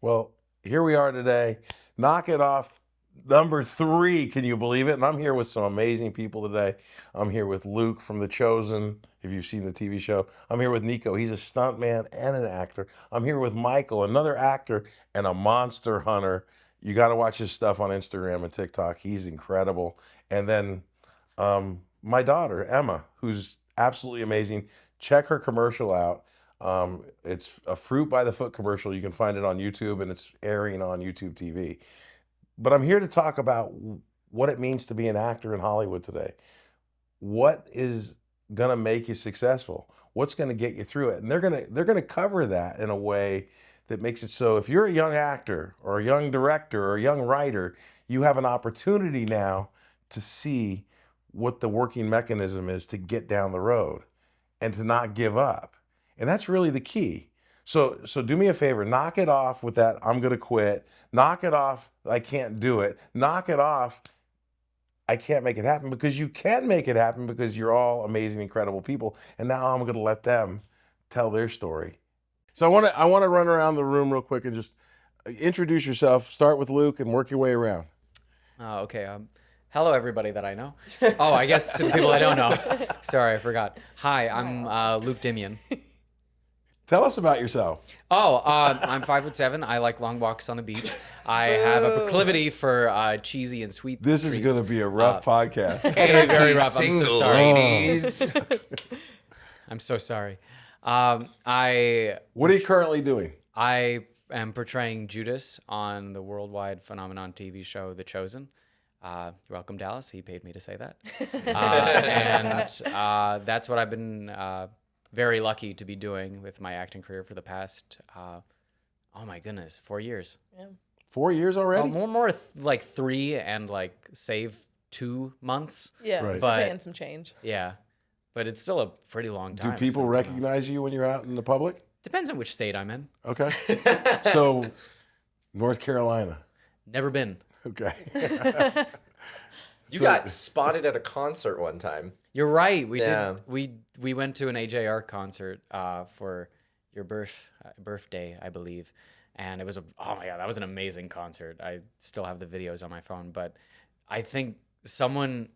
Well, here we are today. Knock it off. Number 3, can you believe it? And I'm here with some amazing people today. I'm here with Luke from The Chosen, if you've seen the TV show. I'm here with Nico. He's a stuntman and an actor. I'm here with Michael, another actor and a monster hunter. You got to watch his stuff on Instagram and TikTok. He's incredible. And then my daughter, Emma, who's absolutely amazing. Check her commercial out. It's a Fruit by the Foot commercial. You can find it on YouTube, and it's airing on YouTube TV. But I'm here to talk about what it means to be an actor in Hollywood today. What is going to make you successful? What's going to get you through it? And they're going to cover that in a way that makes it so if you're a young actor or a young director or a young writer, you have an opportunity now to see what the working mechanism is to get down the road and to not give up. And that's really the key. So do me a favor, knock it off with that I'm gonna quit. Knock it off, I can't do it. Knock it off, I can't make it happen, because you can make it happen, because you're all amazing, incredible people. And now I'm gonna let them tell their story. So I wanna run around the room real quick and just introduce yourself. Start with Luke and work your way around. Okay. Hello, everybody that I know. Oh, I guess to the people I don't know. Sorry, I forgot. Hi, I'm Luke Dimian. Tell us about yourself. I'm 5'7". I like long walks on the beach. I have a proclivity for cheesy and sweet This treats. is going to be a rough podcast. It's going to be very rough. I'm so sorry. Ladies. I'm so sorry. What are you currently doing? I am portraying Judas on the worldwide phenomenon TV show The Chosen. You're welcome, Dallas. He paid me to say that. And that's what I've been very lucky to be doing with my acting career for the past, oh my goodness, 4 years. Yeah. 4 years already? More like 3 and like save 2 months. Yeah, Right. but, and some change. Yeah, but it's still a pretty long time. Do people recognize you when you're out in the public? Depends on which state I'm in. Okay. So, North Carolina. Never been. Okay. You got spotted at a concert one time. You're right. We Yeah. did. We went to an AJR concert for your birthday, I believe, and it was oh my god, that was an amazing concert. I still have the videos on my phone, but I think someone.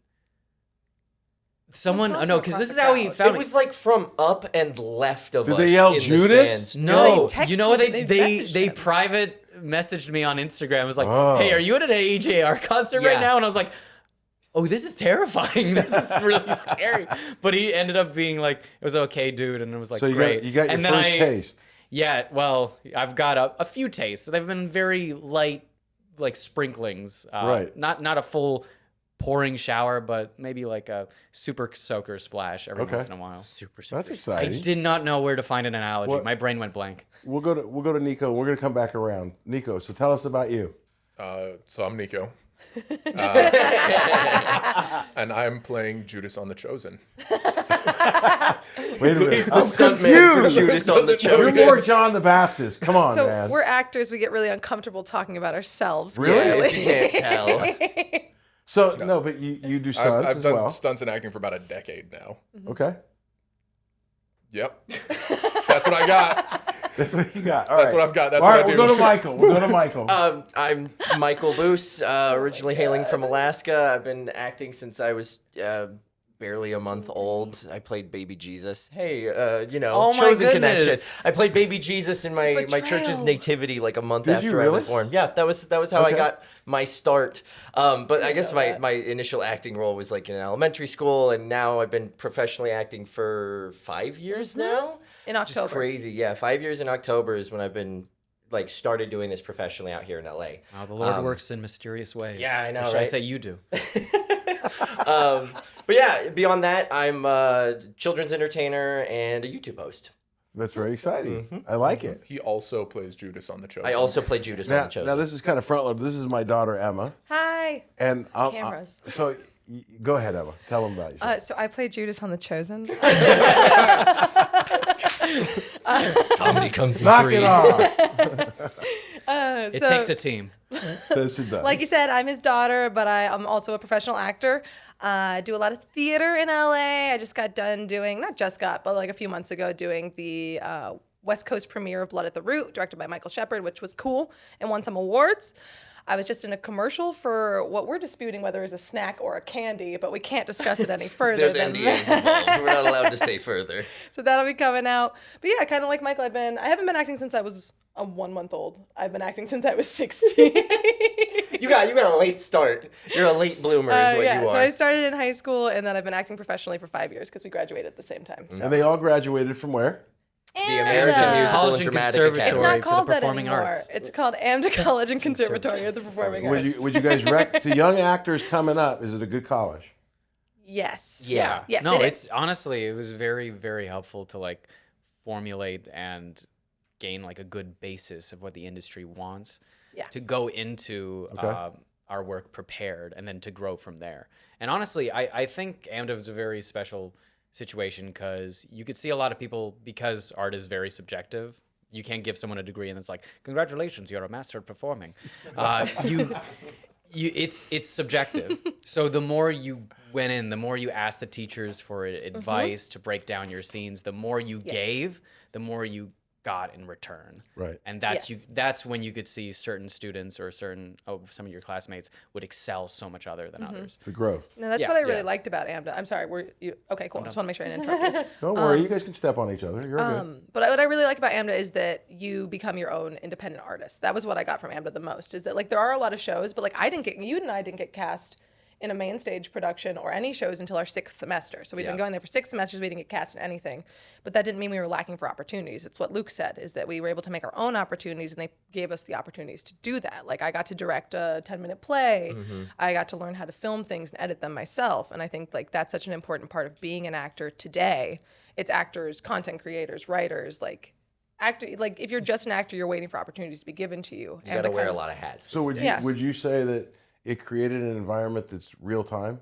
Oh no, because this is how he found It was like from up and left of Did us. they yell in Judas? The stands. No, They you know what texted- they they messaged him. private messaged me on Instagram. It was like, Oh. hey, are you at an AJR concert right Yeah. now? And I was like, oh, this is terrifying. This is really scary. But he ended up being like, it was okay, dude, and it was like, So you great. got your and first taste. Yeah, well, I've got a few tastes. They've been very light, like sprinklings. Right. Not a full pouring shower, but maybe like a super soaker splash every Okay. once in a while. Super. That's I exciting. did not know where to find an analogy. What- My brain went blank. We'll go to Nico. We're going to come back around. Nico, so tell us about you. So I'm Nico. And I'm playing Judas on The Chosen. Wait a minute. He's the I'm stuntman for confused. Judas on the You're Chosen. more John the Baptist. Come on, So man. we're actors. We get really uncomfortable talking about ourselves. Really? Yeah, if clearly. you can't tell. So, no, but you do stunts I've as done well. stunts and acting for about a decade now. Okay. Yep. That's what I got. That's what you got. All That's right. what I've got. That's All right, what I do. we'll go to Michael. We'll go to Michael. I'm Michael Boos, originally hailing from Alaska. I've been acting since I was barely a month old. I played Baby Jesus. Hey, Oh my Chosen goodness. connection. I played Baby Jesus in my church's Betrayal. nativity like a month Did after you I was really? born. Yeah, that was how I Okay. got my start. But I guess know my, that. my initial acting role was like in elementary school, and now I've been professionally acting for 5 years now. In Just October. crazy. Yeah, 5 years in October is when I've been like started doing this professionally out here in LA. Wow, the Lord works in mysterious ways. yeah, I know, Or should I right? say you do? But yeah, beyond that, I'm a children's entertainer and a YouTube host. That's very exciting. Mm-hmm. I like it. He also plays Judas on The Chosen. I also play Judas on Now, The Chosen. now this is kind of front loaded. This is my daughter Emma, Hi. and Cameras. So go ahead, Emma. Tell them about yourself. So I played Judas on The Chosen. Comedy comes in Knock threes. it off. It takes a team. Yes, it does. Like you said, I'm his daughter, but I'm also a professional actor. I do a lot of theater in LA. I just got done doing, not just got, but like a few months ago, doing the West Coast premiere of Blood at the Root, directed by Michael Shepard, which was cool and won some awards. I was just in a commercial for what we're disputing whether it's a snack or a candy, but we can't discuss it any further. There's than NDAs involved. We're not allowed to say further. So that'll be coming out. But yeah, kind of like Michael, I haven't been acting since I was 1 month old. I've been acting since I was 16. You got a late start. You're a late bloomer is what yeah, you are. so I started in high school, and then I've been acting professionally for 5 years because we graduated at the same time. So. And they all graduated from where? The American Musical College and and Dramatic Conservatory. It's Academy. not for the called that Performing anymore. Arts. It's called AMDA College and Conservatory of the Performing Arts. Would you guys to young actors coming up? Is it a good college? Yes. Yeah. Yes, No, it it's is. honestly, it was very, very helpful to like formulate and gain like a good basis of what the industry wants. Yeah. To go into Okay. our work prepared and then to grow from there. And honestly, I think AMDA was a very special situation because you could see a lot of people, because art is very subjective. You can't give someone a degree and it's like, congratulations, you're a master at performing. It's subjective. So the more you went in, the more you asked the teachers for advice to break down your scenes, the more you gave, the more you got in return. Right. And that's Yes. that's when you could see certain students or some of your classmates would excel so much other than others. The growth. No, that's Yeah, what I really yeah. liked about AMDA. I'm sorry, okay, cool. I just want to make sure I didn't interrupt you. Don't worry, you guys can step on each other. You're good. But what I really like about AMDA is that you become your own independent artist. That was what I got from AMDA the most, is that like there are a lot of shows, but like you and I didn't get cast in a main stage production or any shows until our 6th semester. So we've been going there for 6 semesters, we didn't get cast in anything. But that didn't mean we were lacking for opportunities. It's what Luke said, is that we were able to make our own opportunities, and they gave us the opportunities to do that. Like I got to direct a 10-minute play. I got to learn how to film things and edit them myself. And I think like that's such an important part of being an actor today. It's actors, content creators, writers, like if you're just an actor, you're waiting for opportunities to be given to you. You got to wear a lot of hats. So Yeah. would you say that it created an environment that's real time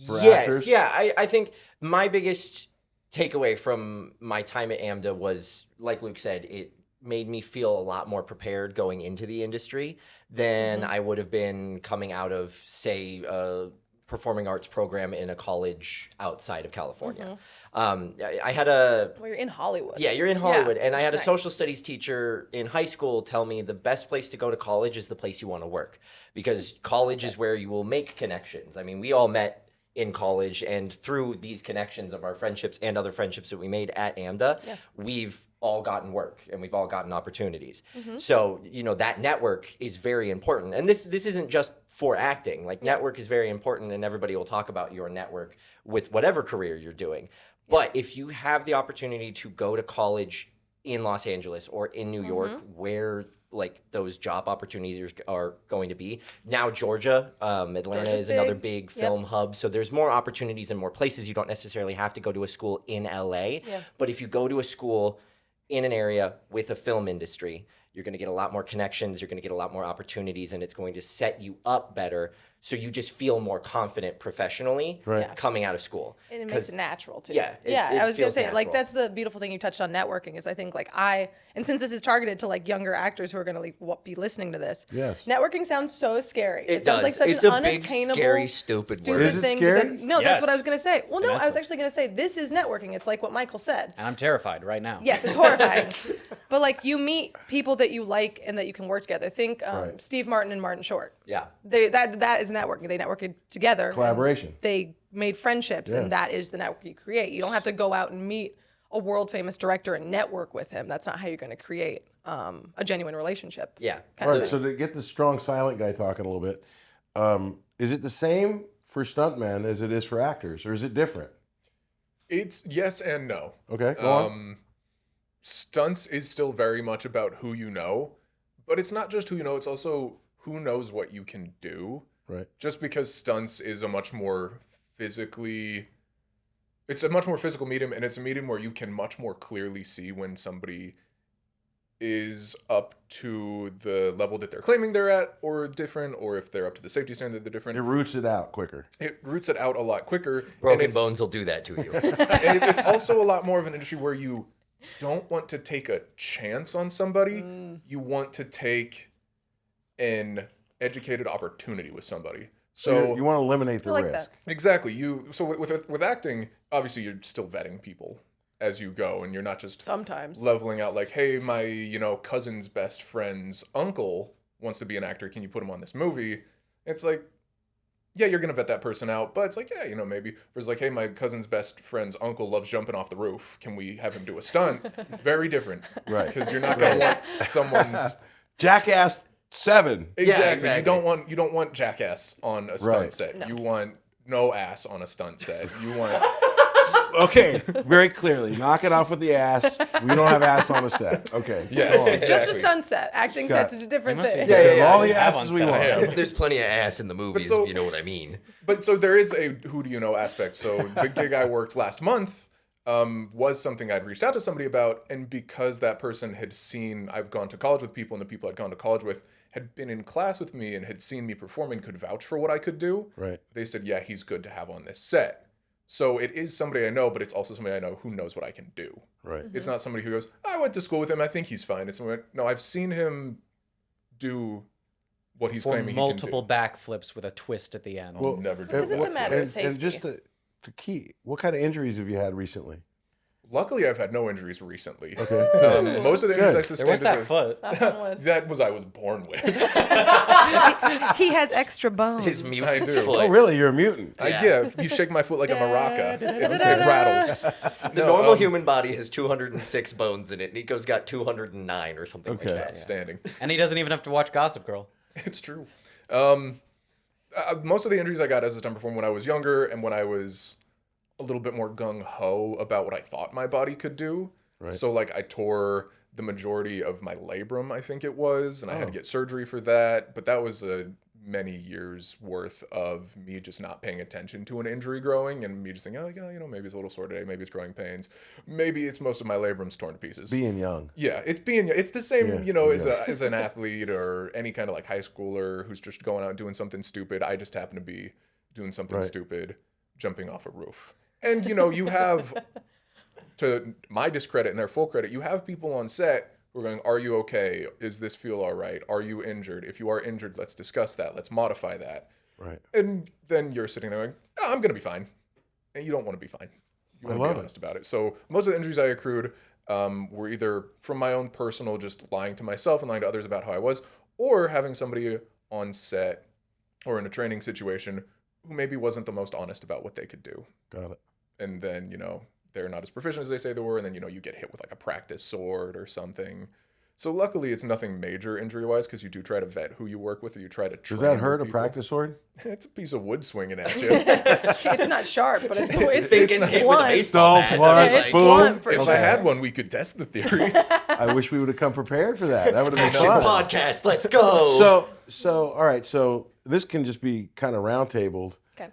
for Yes, actors? yeah. I think my biggest takeaway from my time at AMDA was, like Luke said, it made me feel a lot more prepared going into the industry than I would have been coming out of, say, a performing arts program in a college outside of California. I had a... Well, you're in Hollywood. Yeah, you're in Hollywood. And I which had a is nice. social studies teacher in high school tell me the best place to go to college is the place you want to work, because college is where you will make connections. I mean, we all met in college, and through these connections of our friendships and other friendships that we made at AMDA, we've all gotten work and we've all gotten opportunities. So, that network is very important. And this isn't just for acting. Like, network is very important, and everybody will talk about your network with whatever career you're doing. But if you have the opportunity to go to college in Los Angeles or in New York, where like those job opportunities are going to be. Now Georgia, Atlanta Georgia's is another big. big film hub. So there's more opportunities in more places. You don't necessarily have to go to a school in LA. Yeah. But if you go to a school in an area with a film industry, you're going to get a lot more connections, you're going to get a lot more opportunities, and it's going to set you up better so you just feel more confident professionally coming out of school. And it makes it natural too. Yeah, it I was gonna feels say, like, natural. that's the beautiful thing you touched on networking is I think like and since this is targeted to like younger actors who are gonna like be listening to this, Yes. networking sounds so scary. It sounds does. like such It's an a big, unattainable, scary, stupid word. Is it thing. scary? No, that's what I was Yes. gonna say. Well, no, I was Immensely. actually gonna say this is networking. It's like what Michael said. And I'm terrified right now. Yes, it's horrifying. But like you meet people that you like and that you can work together. Think Right. Steve Martin and Martin Short. Yeah. That is networking. They networked together. Collaboration. They made friendships, Yeah. and that is the network you create. You don't have to go out and meet a world famous director and network with him. That's not how you're going to create a genuine relationship. Yeah. kind All of right, thing. so to get the strong silent guy talking a little bit, is it the same for stuntmen as it is for actors, or is it different? It's yes and no. Okay, go on. Stunts is still very much about who you know, but it's not just who you know, it's also who knows what you can do. Right. Just because stunts is a much more it's a much more physical medium, and it's a medium where you can much more clearly see when somebody is up to the level that they're claiming they're at or different, or if they're up to the safety standard they're different. It roots it out quicker. It roots it out a lot quicker. and Broken it's- bones will do that to you. and it's also a lot more of an industry where you don't want to take a chance on somebody. You want to take an educated opportunity with somebody. So you want to eliminate the I like risk. that. exactly, with acting, obviously you're still vetting people as you go, and you're not just Sometimes. leveling out like, hey, my, you know, cousin's best friend's uncle wants to be an actor. Can you put him on this movie? It's like, yeah, you're going to vet that person out. But it's like, yeah, you know, maybe. There's like, hey, my cousin's best friend's uncle loves jumping off the roof. Can we have him do a stunt? Very different. Right. Because you're not going to want someone's... Jackass 7. Exactly. exactly. You don't want Jackass on a stunt Right. set. No. You want no ass on a stunt set. You want... Okay, very clearly. Knock it off with the ass. We don't have ass on a set. Okay. Yes, go on. exactly. Just a sunset. Acting Scott. sets is a different must be thing. good. We have yeah, all the we have asses on we set. want. Yeah. There's plenty of ass in the movies, so- if you know what I mean. But so there is a who do you know aspect. So the gig I worked last month was something I'd reached out to somebody about. And because that person had seen, I've gone to college with people, and the people I'd gone to college with had been in class with me and had seen me perform and could vouch for what I could do. Right. They said, yeah, he's good to have on this set. So it is somebody I know, but it's also somebody I know who knows what I can do. Right. It's not somebody who goes, I went to school with him, I think he's fine. It's somebody, no, I've seen him do what he's For claiming multiple he can backflip with a twist at the end. do. Never do Because it's that. a matter of And safety. just to key, what kind of injuries have you had recently? Luckily, I've had no injuries recently. Okay. Most of the injuries I Good. sustained there was as that a- foot. Knock on wood. that was I was born with. He has extra bones. His mute I do. foot. Oh, really? You're a mutant. Yeah, you shake my foot like a maraca. It rattles. The normal human body has 206 bones in it. Nico's got 209 or something Okay. like that. Outstanding. And he doesn't even have to watch Gossip Girl. It's true. Most of the injuries I got as a stunt performer when I was younger and when I was a little bit more gung-ho about what I thought my body could do. Right. So, like, I tore the majority of my labrum, I think it was, and I had to Oh. get surgery for that. But that was many years worth of me just not paying attention to an injury growing and me just thinking, oh, yeah, you know, maybe it's a little sore today, maybe it's growing pains. Maybe it's most of my labrums torn to pieces. Being young. Yeah, it's the same, Yeah, you know, yeah. as an athlete or any kind of like high schooler who's just going out doing something stupid. I just happen to be doing something Right. stupid, jumping off a roof. And, you know, you have, to my discredit and their full credit, you have people on set who are going, are you okay? Is this feel all right? Are you injured? If you are injured, let's discuss that. Let's modify that. Right. And then you're sitting there going, oh, I'm going to be fine. And you don't want to be fine. You want to love be it. honest about it. So most of the injuries I accrued were either from my own personal, just lying to myself and lying to others about how I was, or having somebody on set or in a training situation who maybe wasn't the most honest about what they could do. Got it. And then, you know, they're not as proficient as they say they were. And then, you know, you get hit with like a practice sword or something. So luckily it's nothing major injury-wise because you do try to vet who you work with or you try to train Does that hurt a people. practice sword? It's a piece of wood swinging at you. It's not sharp, but it's Think getting hit with a blunt. baseball Dull, bat, blunt, Yeah, it's boom. blunt for If sure. I had one, we could test the theory. I wish we would have come prepared for that. That would have been Action fun. podcast, let's go. All right. So this can just be kind of roundtabled. Okay.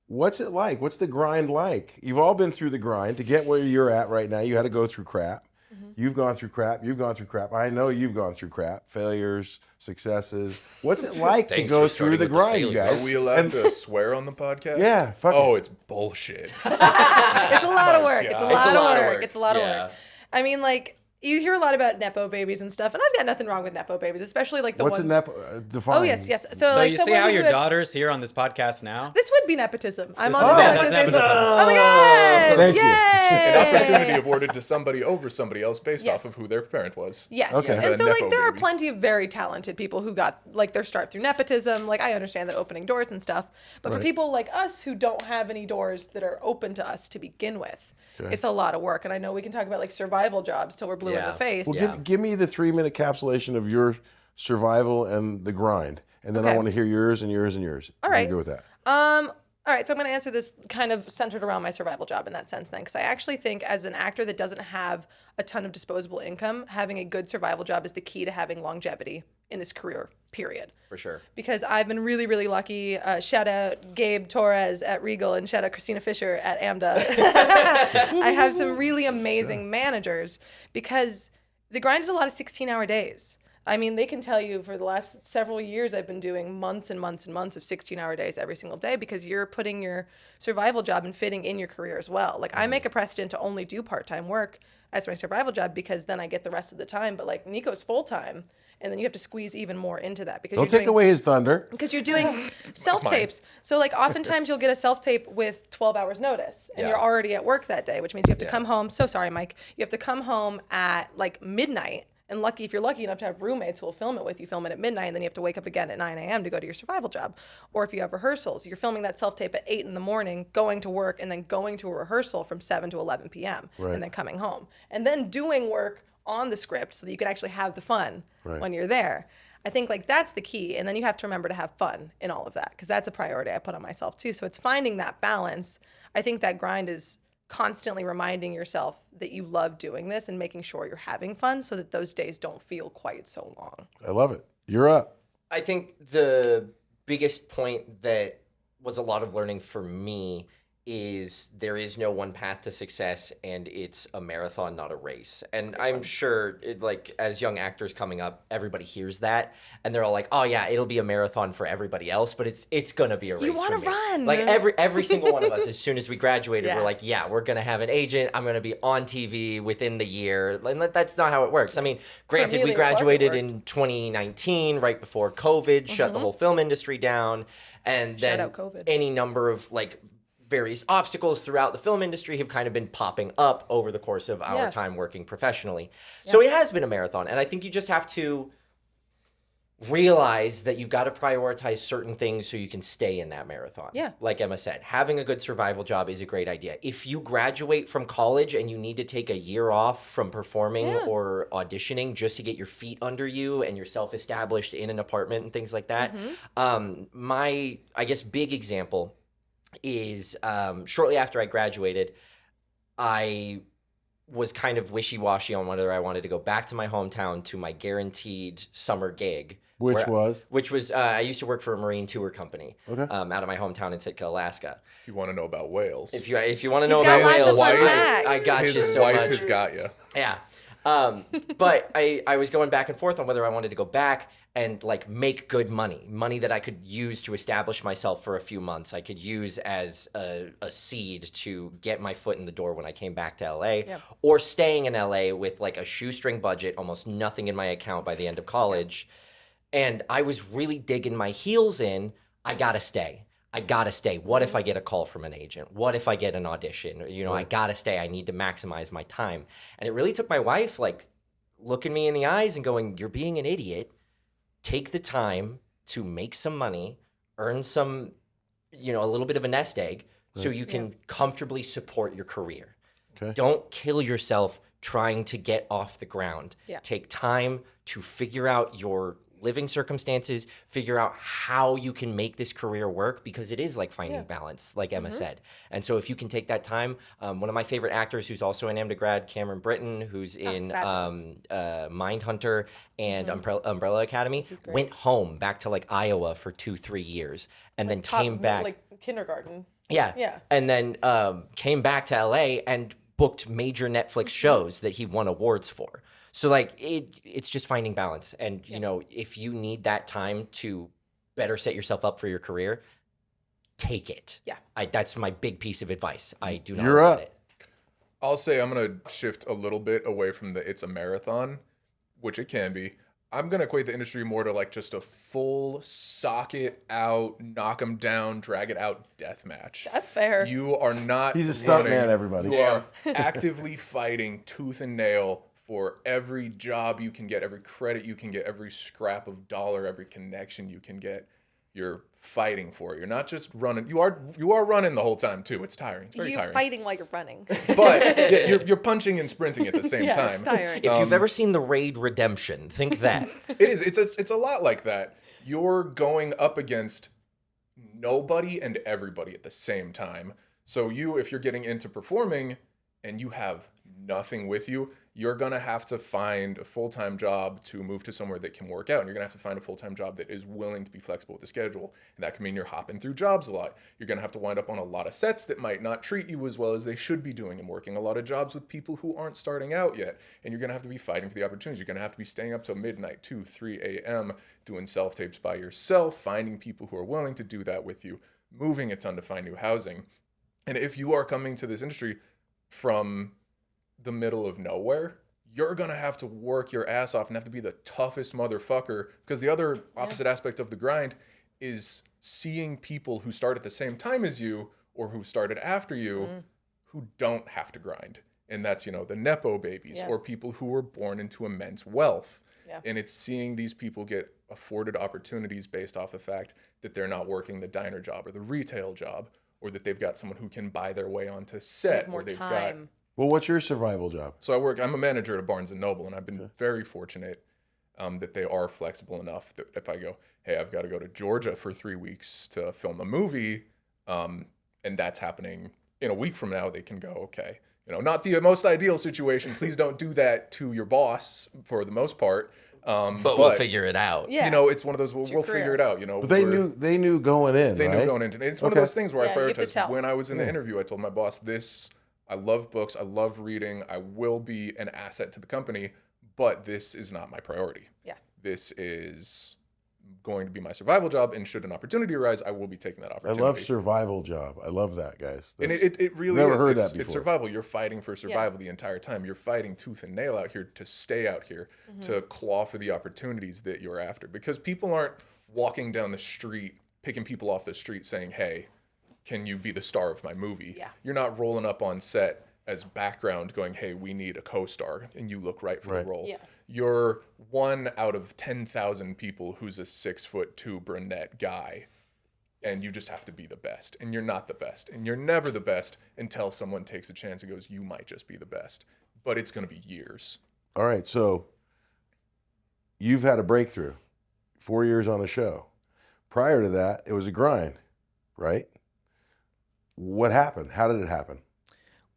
What's it like? What's the grind like? You've all been through the grind to get where you're at right now. You had to go through crap. You've gone through crap. You've gone through crap. I know you've gone through crap, failures, successes. What's it like to Thanks go for through starting the with the grind, you failures. guys? Are we allowed to swear on the podcast? Yeah, fuck Oh, it. it's bullshit. It's a lot of work. It's a God. lot It's a of lot of work. work. It's a lot of Yeah. work. I mean, like, you hear a lot about Nepo babies and stuff, and I've got nothing wrong with Nepo babies, especially like the What's a one. nepo? Define. Oh, yes, yes. So, So like, you see someone how who your has- daughter's here on this podcast now? This would be nepotism. I'm This on is- the yeah, that's nepotism. nepotism. Oh my god! Thank you. Yay! An opportunity awarded to somebody over somebody else based Yes. off of who their parent was. Yes. Okay. And so, like, Nepo there are baby. plenty of very talented people who got, like, their start through nepotism. Like, I understand that opening doors and stuff. But for Right. people like us who don't have any doors that are open to us to begin with, Okay. it's a lot of work. And I know we can talk about, like, survival jobs till we're blue in Yeah. the face. Well, Yeah. give me the 3-minute capsulation of your survival and the grind, and then I Okay. want to hear yours and yours and yours. All I'm gonna right. go with that. All right, so I'm going to answer this kind of centered around my survival job in that sense then, because I actually think as an actor that doesn't have a ton of disposable income, having a good survival job is the key to having longevity in this career, period. For sure. Because I've been really, really lucky. Shout out Gabe Torres at Regal and shout out Christina Fisher at AMDA. I have some really amazing managers because the grind is a lot of 16-hour days. I mean, they can tell you for the last several years, I've been doing months and months and months of 16-hour days every single day because you're putting your survival job and fitting in your career as well. Like, I make a precedent to only do part-time work as my survival job because then I get the rest of the time. But, like, Nico's full-time. and then you have to squeeze even more into that because Don't take away his thunder. because you're doing self-tapes. So like oftentimes you'll get a self-tape with 12 hours notice and you're already at work that day, which means you have to come home. So sorry, Mike. You have to come home at like midnight. And lucky, if you're lucky enough to have roommates who will film it with you, film it at midnight, and then you have to wake up again at 9 a.m. to go to your survival job. Or if you have rehearsals, you're filming that self-tape at 8 in the morning, going to work, and then going to a rehearsal from 7 to 11 p.m. And then coming home. And then doing work on the script so that you can actually have the fun when you're there. I think like that's the key. And then you have to remember to have fun in all of that because that's a priority I put on myself too. So it's finding that balance. I think that grind is constantly reminding yourself that you love doing this and making sure you're having fun so that those days don't feel quite so long. I love it. You're up. I think the biggest point that was a lot of learning for me is there is no one path to success, and it's a marathon, not a race. And I'm sure, like, as young actors coming up, everybody hears that, and they're all like, "Oh yeah, it'll be a marathon for everybody else, but it's gonna be a race." You want to for me. run. Like every single one of us, as soon as we graduated, Yeah. we're like, "Yeah, we're gonna have an agent. I'm gonna be on TV within the year." And that's not how it works. I mean, granted, we Amelia Clark, it graduated worked. in 2019, right before COVID, shut the whole film industry down, and then out COVID. any number of like various obstacles throughout the film industry have kind of been popping up over the course of our time working professionally. So it has been a marathon, and I think you just have to realize that you've got to prioritize certain things so you can stay in that marathon. Yeah. Like Emma said, having a good survival job is a great idea. If you graduate from college and you need to take a year off from performing or auditioning just to get your feet under you and yourself established in an apartment and things like that, my, I guess, big example is shortly after I graduated, I was kind of wishy-washy on whether I wanted to go back to my hometown to my guaranteed summer gig. Which was? I used to work for a marine tour company Okay. out of my hometown in Sitka, Alaska. If you want to know about whales, If you want to know got about lots of whales, fun facts. I got you his so wife much. has got you. Yeah. But I was going back and forth on whether I wanted to go back and like make good money that I could use to establish myself for a few months. I could use as a seed to get my foot in the door when I came back to LA, or staying in LA with like a shoestring budget, almost nothing in my account by the end of college. And I was really digging my heels in. I gotta stay. What if I get a call from an agent? What if I get an audition? You know, I gotta stay. I need to maximize my time. And it really took my wife like looking me in the eyes and going, "You're being an idiot. Take the time to make some money, earn some, you know, a little bit of a nest egg so you can comfortably support your career. Okay. Don't kill yourself trying to get off the ground. Yeah. Take time to figure out your living circumstances, figure out how you can make this career work, because it is like finding balance, like Emma said. And so if you can take that time, one of my favorite actors who's also an undergrad, Cameron Britton, who's in Mindhunter and Umbrella Academy, went home back to like Iowa for 2-3 years and then came back. Like kindergarten. Yeah. And then came back to LA and booked major Netflix shows that he won awards for. So like it's just finding balance. And you know, if you need that time to better set yourself up for your career, take it. Yeah. That's my big piece of advice. I do not You're regret up. it. I'll say I'm going to shift a little bit away from it's a marathon, which it can be. I'm going to equate the industry more to like just a full sock it out, knock 'em down, drag it out death match. That's fair. You are not He's a stunt running. man, everybody. You are actively fighting tooth and nail for every job you can get, every credit you can get, every scrap of dollar, every connection you can get. You're fighting for it. You're not just running. You are running the whole time too. It's tiring. It's very You're tiring. fighting while you're running. But you're punching and sprinting at the same time. It's tiring. If you've ever seen The Raid Redemption, think that. It is. It's a lot like that. You're going up against nobody and everybody at the same time. So if you're getting into performing and you have nothing with you, you're going to have to find a full-time job to move to somewhere that can work out. And you're going to have to find a full-time job that is willing to be flexible with the schedule. And that can mean you're hopping through jobs a lot. You're going to have to wind up on a lot of sets that might not treat you as well as they should be doing, and working a lot of jobs with people who aren't starting out yet. And you're going to have to be fighting for the opportunities. You're going to have to be staying up till midnight, 2, 3 a.m., doing self-tapes by yourself, finding people who are willing to do that with you, moving a ton to find new housing. And if you are coming to this industry from the middle of nowhere, you're going to have to work your ass off and have to be the toughest motherfucker, because the other opposite aspect of the grind is seeing people who start at the same time as you or who started after you who don't have to grind. And that's, you know, the Nepo babies or people who were born into immense wealth. And it's seeing these people get afforded opportunities based off the fact that they're not working the diner job or the retail job, or that they've got someone who can buy their way onto set, or they've got. Well, what's your survival job? So I'm a manager at a Barnes & Noble, and I've been very fortunate that they are flexible enough that if I go, hey, I've got to go to Georgia for 3 weeks to film a movie, and that's happening in a week from now, they can go, okay, you know, not the most ideal situation. Please don't do that to your boss for the most part. But we'll figure it out. You know, it's one of those, we'll figure it out, you know. But they knew going in, They right? knew going into it. It's one of those things where I you have to prioritized. tell. When I was in the interview, I told my boss, I love books, I love reading, I will be an asset to the company, but this is not my priority. Yeah. This is going to be my survival job, and should an opportunity arise, I will be taking that I opportunity. love survival job. I love that, guys. And it really never is. heard It's, that it's before. survival. You're fighting for survival the entire time. You're fighting tooth and nail out here to stay out here, to claw for the opportunities that you're after. Because people aren't walking down the street, picking people off the street saying, hey, can you be the star of my movie? Yeah. You're not rolling up on set as background going, hey, we need a co-star, and you look right for the role. Yeah. You're one out of 10,000 people who's a 6'2" brunette guy, and you just have to be the best. And you're not the best, and you're never the best until someone takes a chance and goes, you might just be the best. But it's going to be years. All right, so you've had a breakthrough, 4 years on a show. Prior to that, it was a grind, right? What happened? How did it happen?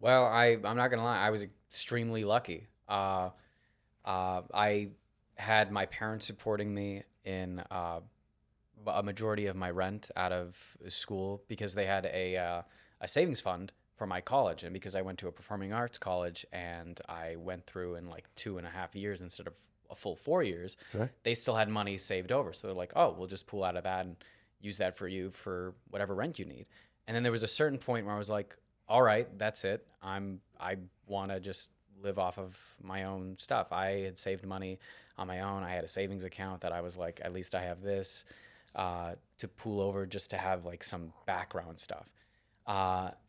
Well, I'm not gonna lie, I was extremely lucky. I had my parents supporting me in a majority of my rent out of school because they had a savings fund for my college, and because I went to a performing arts college and I went through in like 2.5 years instead of a full 4 years, they still had money saved over. So they're like, oh, we'll just pull out of that and use that for you for whatever rent you need. And then there was a certain point where I was like, all right, that's it. I want to just live off of my own stuff. I had saved money on my own. I had a savings account that I was like, at least I have this to pool over just to have like some background stuff.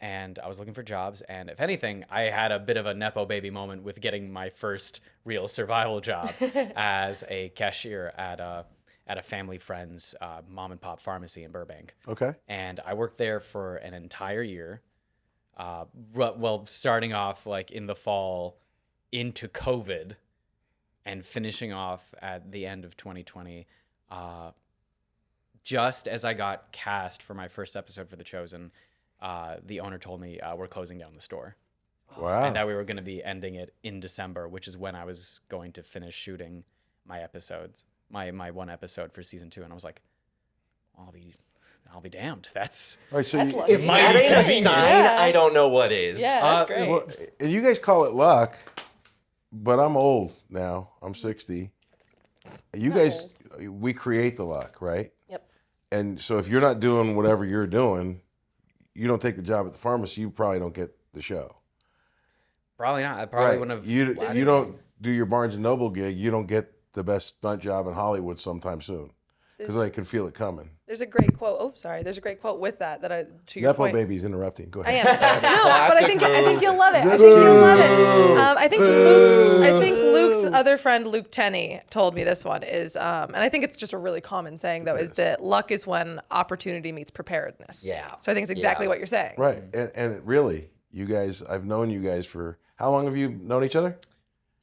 And I was looking for jobs, and if anything, I had a bit of a Nepo baby moment with getting my first real survival job as a cashier at a family friend's mom and pop pharmacy in Burbank. Okay. And I worked there for an entire year. Well, starting off like in the fall into COVID and finishing off at the end of 2020. Just as I got cast for my first episode for The Chosen, the owner told me we're closing down the store. Wow. And that we were going to be ending it in December, which is when I was going to finish shooting my episodes, my one episode for season 2. And I was like, I'll be damned. That's All right, so That's you, lucky. If Mighty that ain't a convenient. sign, Yeah. I don't know what is. Yeah, that's great. well, and you guys call it luck, but I'm old now. I'm 60. You Not guys, we create the luck, right? Yep. And so if you're not doing whatever you're doing, you don't take the job at the pharmacy, you probably don't get the show. probably not. I probably Right. wouldn't have. You lasted. don't do your Barnes and Noble gig, you don't get the best stunt job in Hollywood sometime soon because I can feel it coming. There's a great quote. Oh, sorry. There's a great quote with that I to your Nepo point. baby's interrupting. Go I ahead. am. No, but I Classic think move. you'll love it. I think you'll love it. I think Luke's other friend Luke Tenney told me this one is, and I think it's just a really common saying though, is that luck is when opportunity meets preparedness. Yeah. So I think it's exactly Yeah. what you're saying. Right. And really, you guys, I've known you guys for, how long have you known each other?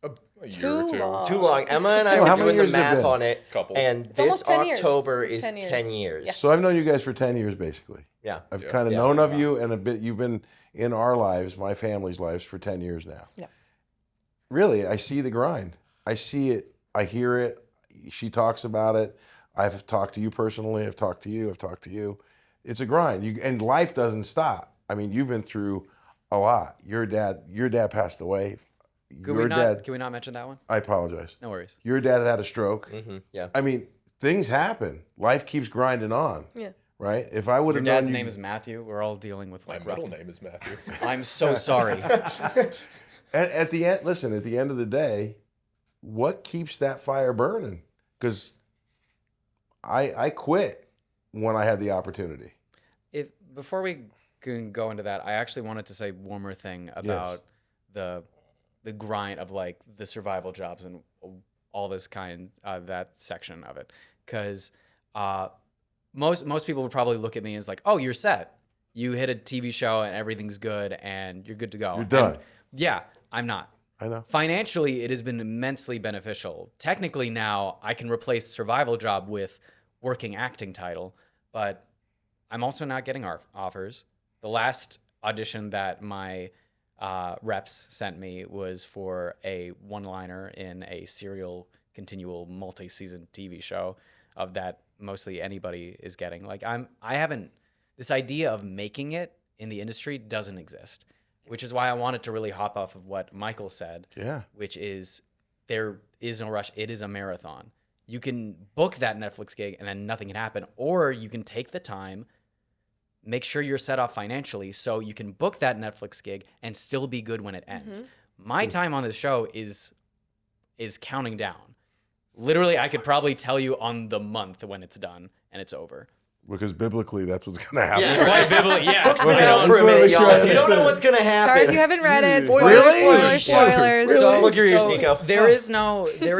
A year Too or two. long. Too long. Emma and I No, how were many doing the years has it math been? on it, Couple. and It's this almost 10 years. October It's is 10 years. 10 years. Yeah. So I've known you guys for 10 years, basically. Yeah. I've Yeah. kind of Yeah. known of you and a bit, you've been in our lives, my family's lives for 10 years now. Yeah. Really, I see the grind. I see it. I hear it. She talks about it. I've talked to you personally. I've talked to you. I've talked to you. It's a grind. And life doesn't stop. I mean, you've been through a lot. Your dad passed away. Can Your dad, we not mention that one? I apologize. No worries. Your dad had a stroke. Yeah. I mean, things happen. Life keeps grinding on. Yeah. Right? If I would Your have known dad's you, name is Matthew. We're all dealing with My like middle rough. name is Matthew. I'm so sorry. At the end, listen, at the end of the day, what keeps that fire burning? Because I quit when I had the opportunity. If before we can go into that, I actually wanted to say one more thing about the grind of like the survival jobs and all this kind that section of it, because most people would probably look at me as like, oh, you're set, you hit a TV show and everything's good and you're good to go. You're done. And yeah, I'm not. I know. Financially, it has been immensely beneficial. Technically, now I can replace survival job with working acting title, but I'm also not getting offers. The last audition that my reps sent me was for a one-liner in a serial, continual, multi-season TV show of that mostly anybody is getting. Like I haven't. This idea of making it in the industry doesn't exist, which is why I wanted to really hop off of what Michael said. Yeah. Which is there is no rush. It is a marathon. You can book that Netflix gig and then nothing can happen, or you can take the time, make sure you're set off financially so you can book that Netflix gig and still be good when it ends. My time on this show is counting down. Literally, I could probably tell you on the month when it's done and it's over. Because biblically, that's what's going to happen. Yeah, Quite biblically, yes. Book it out for a minute, y'all. If you don't know what's gonna happen. Sorry if you haven't read it. Really? Spoilers. Plug your ears, Nico. There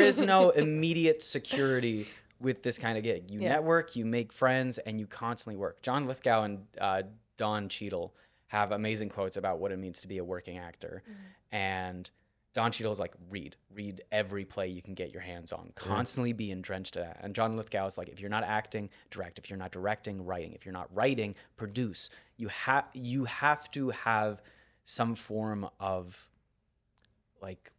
is no immediate security with this kind of gig. You network, you make friends, and you constantly work. John Lithgow and Don Cheadle have amazing quotes about what it means to be a working actor. And Don Cheadle's like, read every play you can get your hands on. Constantly be drenched in that. And John Lithgow is like, if you're not acting, direct. If you're not directing, writing. If you're not writing, produce. You have to have some form of like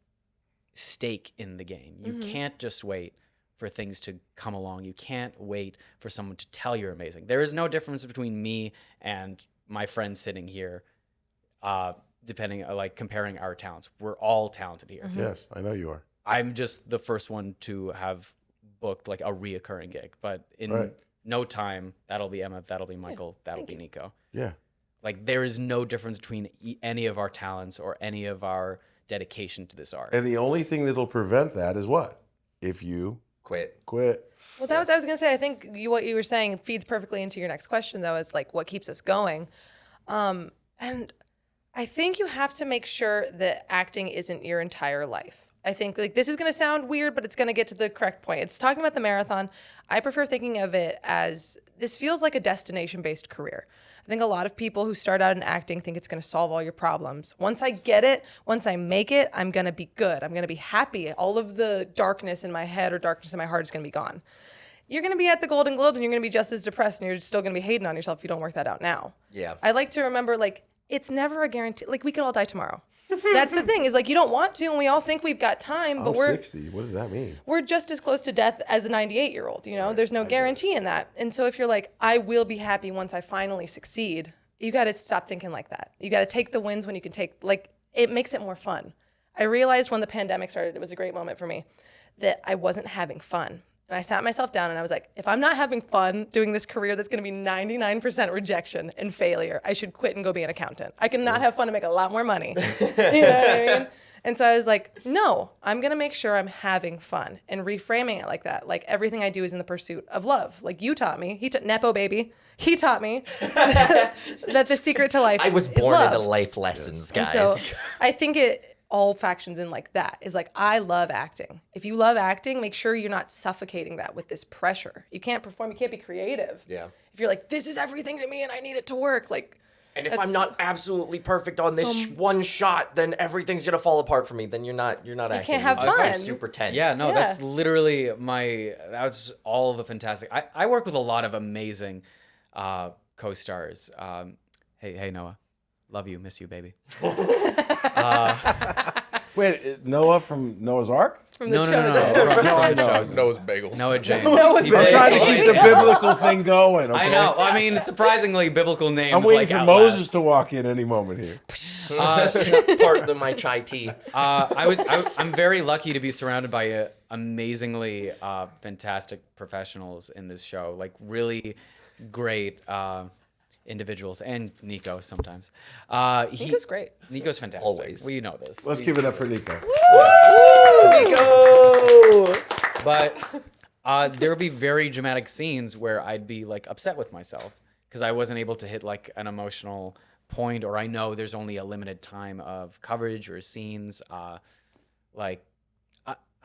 stake in the game. You can't just wait for things to come along. You can't wait for someone to tell you're amazing. There is no difference between me and my friend sitting here. Depending, like comparing our talents, we're all talented here. Yes, I know you are. I'm just the first one to have booked like a reoccurring gig, but in no time, that'll be Emma, that'll be Michael, that'll be Nico. Yeah. Like there is no difference between any of our talents or any of our dedication to this art. And the only thing that'll prevent that is what? If you Quit. Well, I was gonna say. I think what you were saying feeds perfectly into your next question, though. Is like what keeps us going, and I think you have to make sure that acting isn't your entire life. I think like this is going to sound weird, but it's going to get to the correct point. It's talking about the marathon. I prefer thinking of it as this feels like a destination-based career. I think a lot of people who start out in acting think it's going to solve all your problems. Once I get it, once I make it, I'm going to be good. I'm going to be happy. All of the darkness in my head or darkness in my heart is going to be gone. You're going to be at the Golden Globes and you're going to be just as depressed and you're still going to be hating on yourself if you don't work that out now. Yeah. I like to remember like, it's never a guarantee. Like we could all die tomorrow. That's the thing is like you don't want to, and we all think we've got time, but I'm we're 60. What does that mean? we're just as close to death as a 98-year-old. You know, there's no guarantee in that. And so if you're like, I will be happy once I finally succeed, you got to stop thinking like that. You got to take the wins when you can take. Like it makes it more fun. I realized when the pandemic started, it was a great moment for me that I wasn't having fun. And I sat myself down and I was like, if I'm not having fun doing this career that's going to be 99% rejection and failure, I should quit and go be an accountant. I cannot have fun and make a lot more money. You know what I mean? And so I was like, no, I'm going to make sure I'm having fun and reframing it like that. Like everything I do is in the pursuit of love. Like you taught me, Nepo baby, he taught me that the secret to life I was is born love. into life lessons, guys. And so I think it all factions in like that is like, I love acting. If you love acting, make sure you're not suffocating that with this pressure. You can't perform, you can't be creative. Yeah. If you're like, this is everything to me and I need it to work, like. And if I'm not absolutely perfect on this one shot, then everything's gonna fall apart for me. Then you're not acting. can't have It's fun. super tense. Yeah, no, Yeah. that's literally that's all of the fantastic. I work with a lot of amazing co-stars. Hey, Noah. Love you, miss you, baby. Wait, Noah from Noah's Ark? From the No. Chosen. From No, I The know. Chosen. Noah's bagels. Noah James. Noah's He bagels. I'm plays- trying to keep the biblical thing going. Okay? I know. I mean, surprisingly, biblical names I'm waiting like for Outlast. Moses to walk in any moment here. Part of my chai tea. I'm very lucky to be surrounded by amazingly fantastic professionals in this show. Like really great. individuals, and Nico sometimes. Nico's great. Nico's fantastic. Always. We know this. Let's give it up for Nico. Nico! But there would be very dramatic scenes where I'd be like upset with myself because I wasn't able to hit like an emotional point, or I know there's only a limited time of coverage or scenes.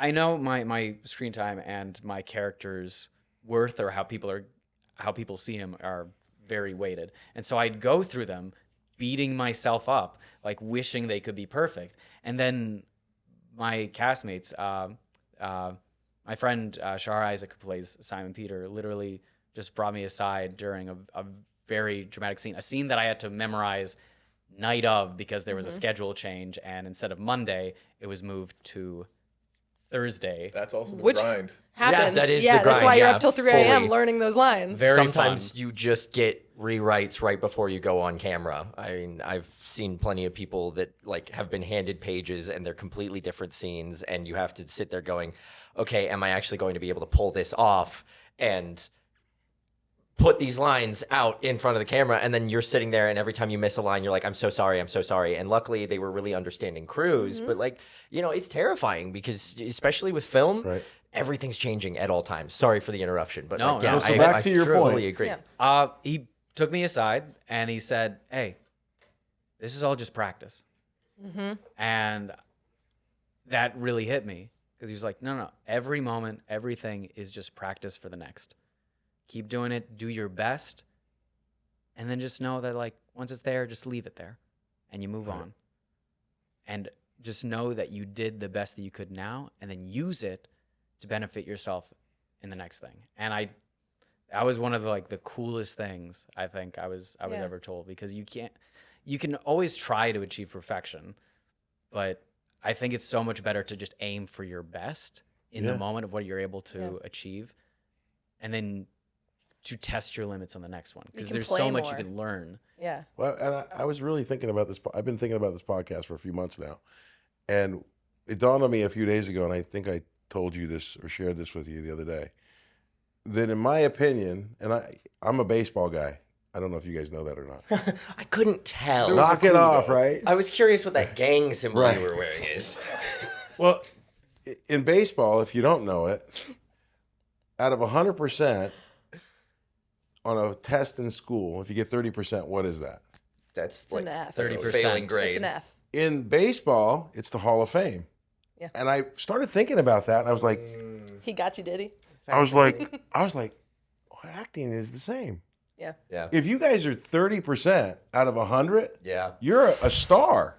I know my screen time and my character's worth, or how people see him, are very weighted, and so I'd go through them beating myself up, like wishing they could be perfect, and then my castmates, my friend Shahar Isaac, who plays Simon Peter, literally just brought me aside during a very dramatic scene, a scene that I had to memorize night of because there was a schedule change, and instead of Monday, it was moved to Thursday. That's also the Which grind. Happens. that is the that's grind, why you're yeah, up till 3 a.m. fully. learning those lines. Very Sometimes fun. you just get rewrites right before you go on camera. I mean, I've seen plenty of people that like have been handed pages and they're completely different scenes, and you have to sit there going, okay, am I actually going to be able to pull this off and put these lines out in front of the camera? And then you're sitting there, and every time you miss a line, you're like, I'm so sorry. And luckily they were really understanding crews, but like, you know, it's terrifying because especially with film, Right. everything's changing at all times. Sorry for the interruption, but No, like, yeah, no. So back I to your totally point. agree. Yeah. He took me aside and he said, "Hey, this is all just practice," and that really hit me because he was like, "No, every moment, everything is just practice for the next. Keep doing it, do your best, and then just know that like once it's there, just leave it there, and you move on, and just know that you did the best that you could now, and then use it to benefit yourself in the next thing." And that was one of the like the coolest things I think I was Yeah. ever told, because you can always try to achieve perfection, but I think it's so much better to just aim for your best in Yeah. the moment of what you're able to achieve, and then to test your limits on the next one, because can there's play so much more. you can learn. Yeah. Well, and I was really thinking about this. I've been thinking about this podcast for a few months now, and it dawned on me a few days ago, and I think I told you this or shared this with you the other day, that in my opinion, and I'm a baseball guy. I don't know if you guys know that or not. I couldn't tell. There was a Knock it clue, off, though. right? I was curious what that gang symbol Right. you were wearing is. Well, in baseball, if you don't know it, out of 100% on a test in school, if you get 30%, what is that? That's It's an F. that's a 30%. failing It's grade. an F. In baseball, it's the Hall of Fame. Yeah. And I started thinking about that, and I was like, He got you, did he? I was like, oh, acting is the same. Yeah. Yeah. If you guys are 30% out of 100, Yeah. you're a star.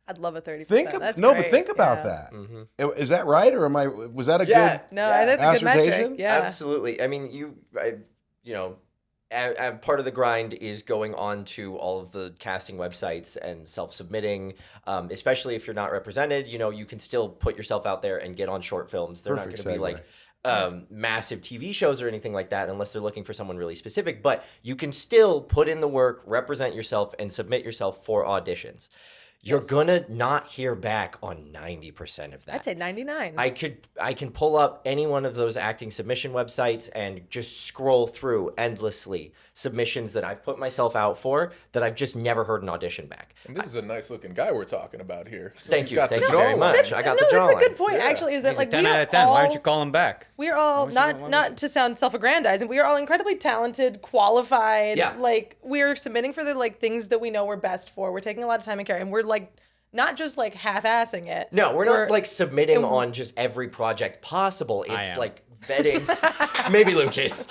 I'd love a 30%. But Great. think about Yeah. that. Is that right, or was that a Yeah. good? No, Yeah. that's a good metric. Assertion? Yeah. Absolutely. I mean, part of the grind is going on to all of the casting websites and self-submitting, especially if you're not represented. You know, you can still put yourself out there and get on short films. They're Perfect not going to be segue. like massive TV shows or anything like that unless they're looking for someone really specific. But you can still put in the work, represent yourself, and submit yourself for auditions. You're gonna not hear back on 90% of that. I'd say 99. I can pull up any one of those acting submission websites and just scroll through endlessly submissions that I've put myself out for that I've just never heard an audition back. And this is a nice looking guy we're talking about here. Thank He's you. got Thank the you very jawline. much. I got the That's a jawline. good point. Yeah. Actually, is that He's like a 10 we out are of 10. Why don't all- you call him back? We're all would you- not to sound self-aggrandizing. We are all incredibly talented, qualified. Yeah. Like we're submitting for the like things that we know we're best for. We're taking a lot of time and care, and we're like not just like half-assing it. No, we're not like submitting on just every project possible. It's am. like vetting. Maybe Lucas.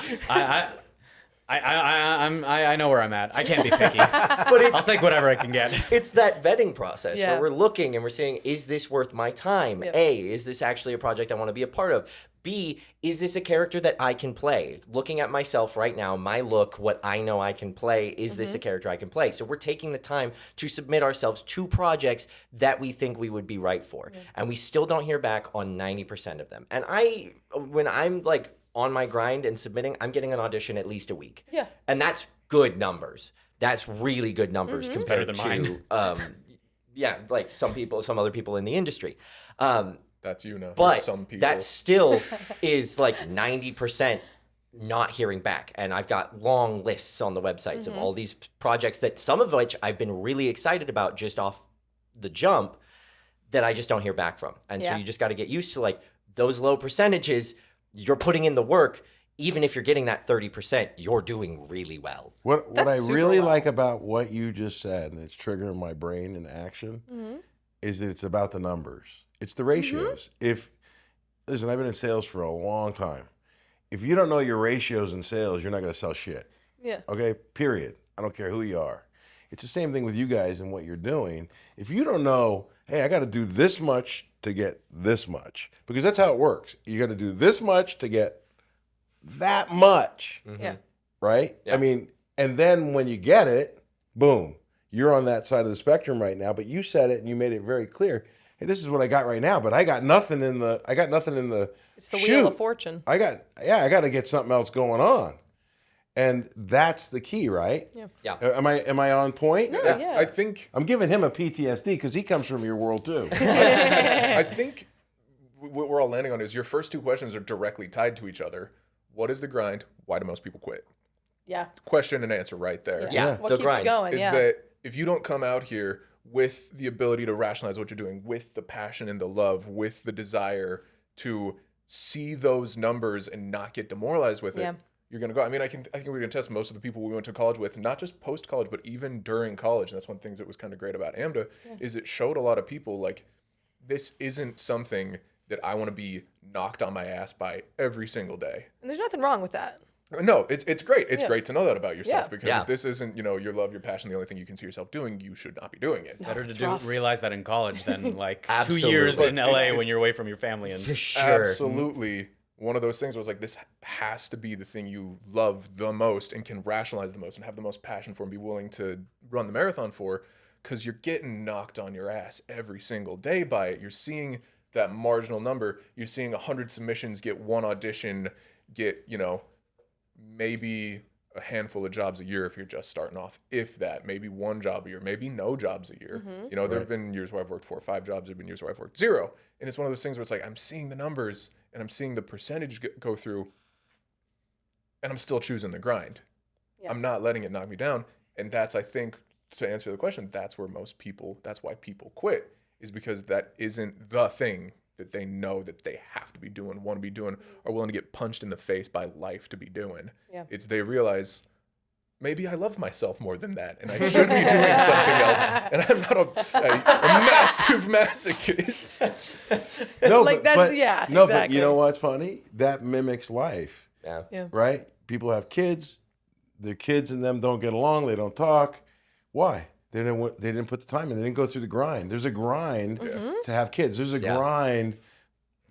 I know where I'm at. I can't be picky. But it's I'll take whatever I can get. it's that vetting process Yeah. where we're looking and we're saying, is this worth my time? Yep. A, is this actually a project I want to be a part of? B, is this a character that I can play? Looking at myself right now, my look, what I know I can play, is this a character I can play? So we're taking the time to submit ourselves to projects that we think we would be right for. And we still don't hear back on 90% of them. And when I'm like on my grind and submitting, I'm getting an audition at least a week. Yeah. And that's good numbers. That's really good numbers compared better to than like some other people in the industry. That's you know. But some people. that still is like 90% not hearing back. And I've got long lists on the websites of all these projects that some of which I've been really excited about just off the jump that I just don't hear back from. And so Yeah. you just got to get used to like those low percentages. You're putting in the work. Even if you're getting that 30%, you're doing really well. What I That's super really well. like about what you just said, and it's triggering my brain in action, is that it's about the numbers. It's the ratios. If listen, I've been in sales for a long time. If you don't know your ratios in sales, you're not going to sell shit. Yeah. Okay, period. I don't care who you are. It's the same thing with you guys and what you're doing. If you don't know, hey, I got to do this much to get this much, because that's how it works. You got to do this much to get that much, Yeah. right? Yeah. I mean, and then when you get it, boom, you're on that side of the spectrum right now. But you said it and you made it very clear. Hey, this is what I got right now, but I got nothing in the. It's the wheel of chute. fortune. I got to get something else going on, and that's the key, right? Yeah. Yeah. Am I on point? No, Yeah, yeah. I think I'm giving him a PTSD because he comes from your world too. I think what we're all landing on is your first two questions are directly tied to each other. What is the grind? Why do most people quit? Yeah. Question and answer right there. Yeah. What the keeps grind you going? Is Yeah. that if you don't come out here with the ability to rationalize what you're doing, with the passion and the love, with the desire to see those numbers and not get demoralized with it, Yeah. you're gonna go. I mean, I think we can test most of the people we went to college with, not just post college, but even during college. And that's one of the things that was kind of great about AMDA is it showed a lot of people like this isn't something that I want to be knocked on my ass by every single day. And there's nothing wrong with that. No, it's great. It's Yeah. great to know that about yourself Yeah. because Yeah. if this isn't, your love, your passion, the only thing you can see yourself doing, you should not be doing it. Better to it's do rough. realize that in college than like 2 Absolutely. years But in LA it's- when you're away from your family. And For sure. Absolutely. One of those things was like, this has to be the thing you love the most and can rationalize the most and have the most passion for and be willing to run the marathon for, because you're getting knocked on your ass every single day by it. You're seeing that marginal number. You're seeing 100 submissions get one audition, get, maybe a handful of jobs a year if you're just starting off, if that, maybe one job a year, maybe no jobs a year. There have been years where I've worked 4 or 5 jobs. There have been years where I've worked 0. And it's one of those things where it's like, I'm seeing the numbers and I'm seeing the percentage go through and I'm still choosing the grind. Yeah. I'm not letting it knock me down. And that's, I think, to answer the question, that's why people quit, is because that isn't the thing that they know that they have to be doing, want to be doing, are willing to get punched in the face by life to be doing. Yeah. It's they realize maybe I love myself more than that and I should be doing something else. And I'm not a massive masochist. No, Like, that's- yeah, No, but exactly. you know what's funny? That mimics life, Yeah. Yeah. right? People have kids. Their kids and them don't get along. They don't talk. Why? They didn't put the time in. They didn't go through the grind. There's a grind to have kids. There's a Yeah. grind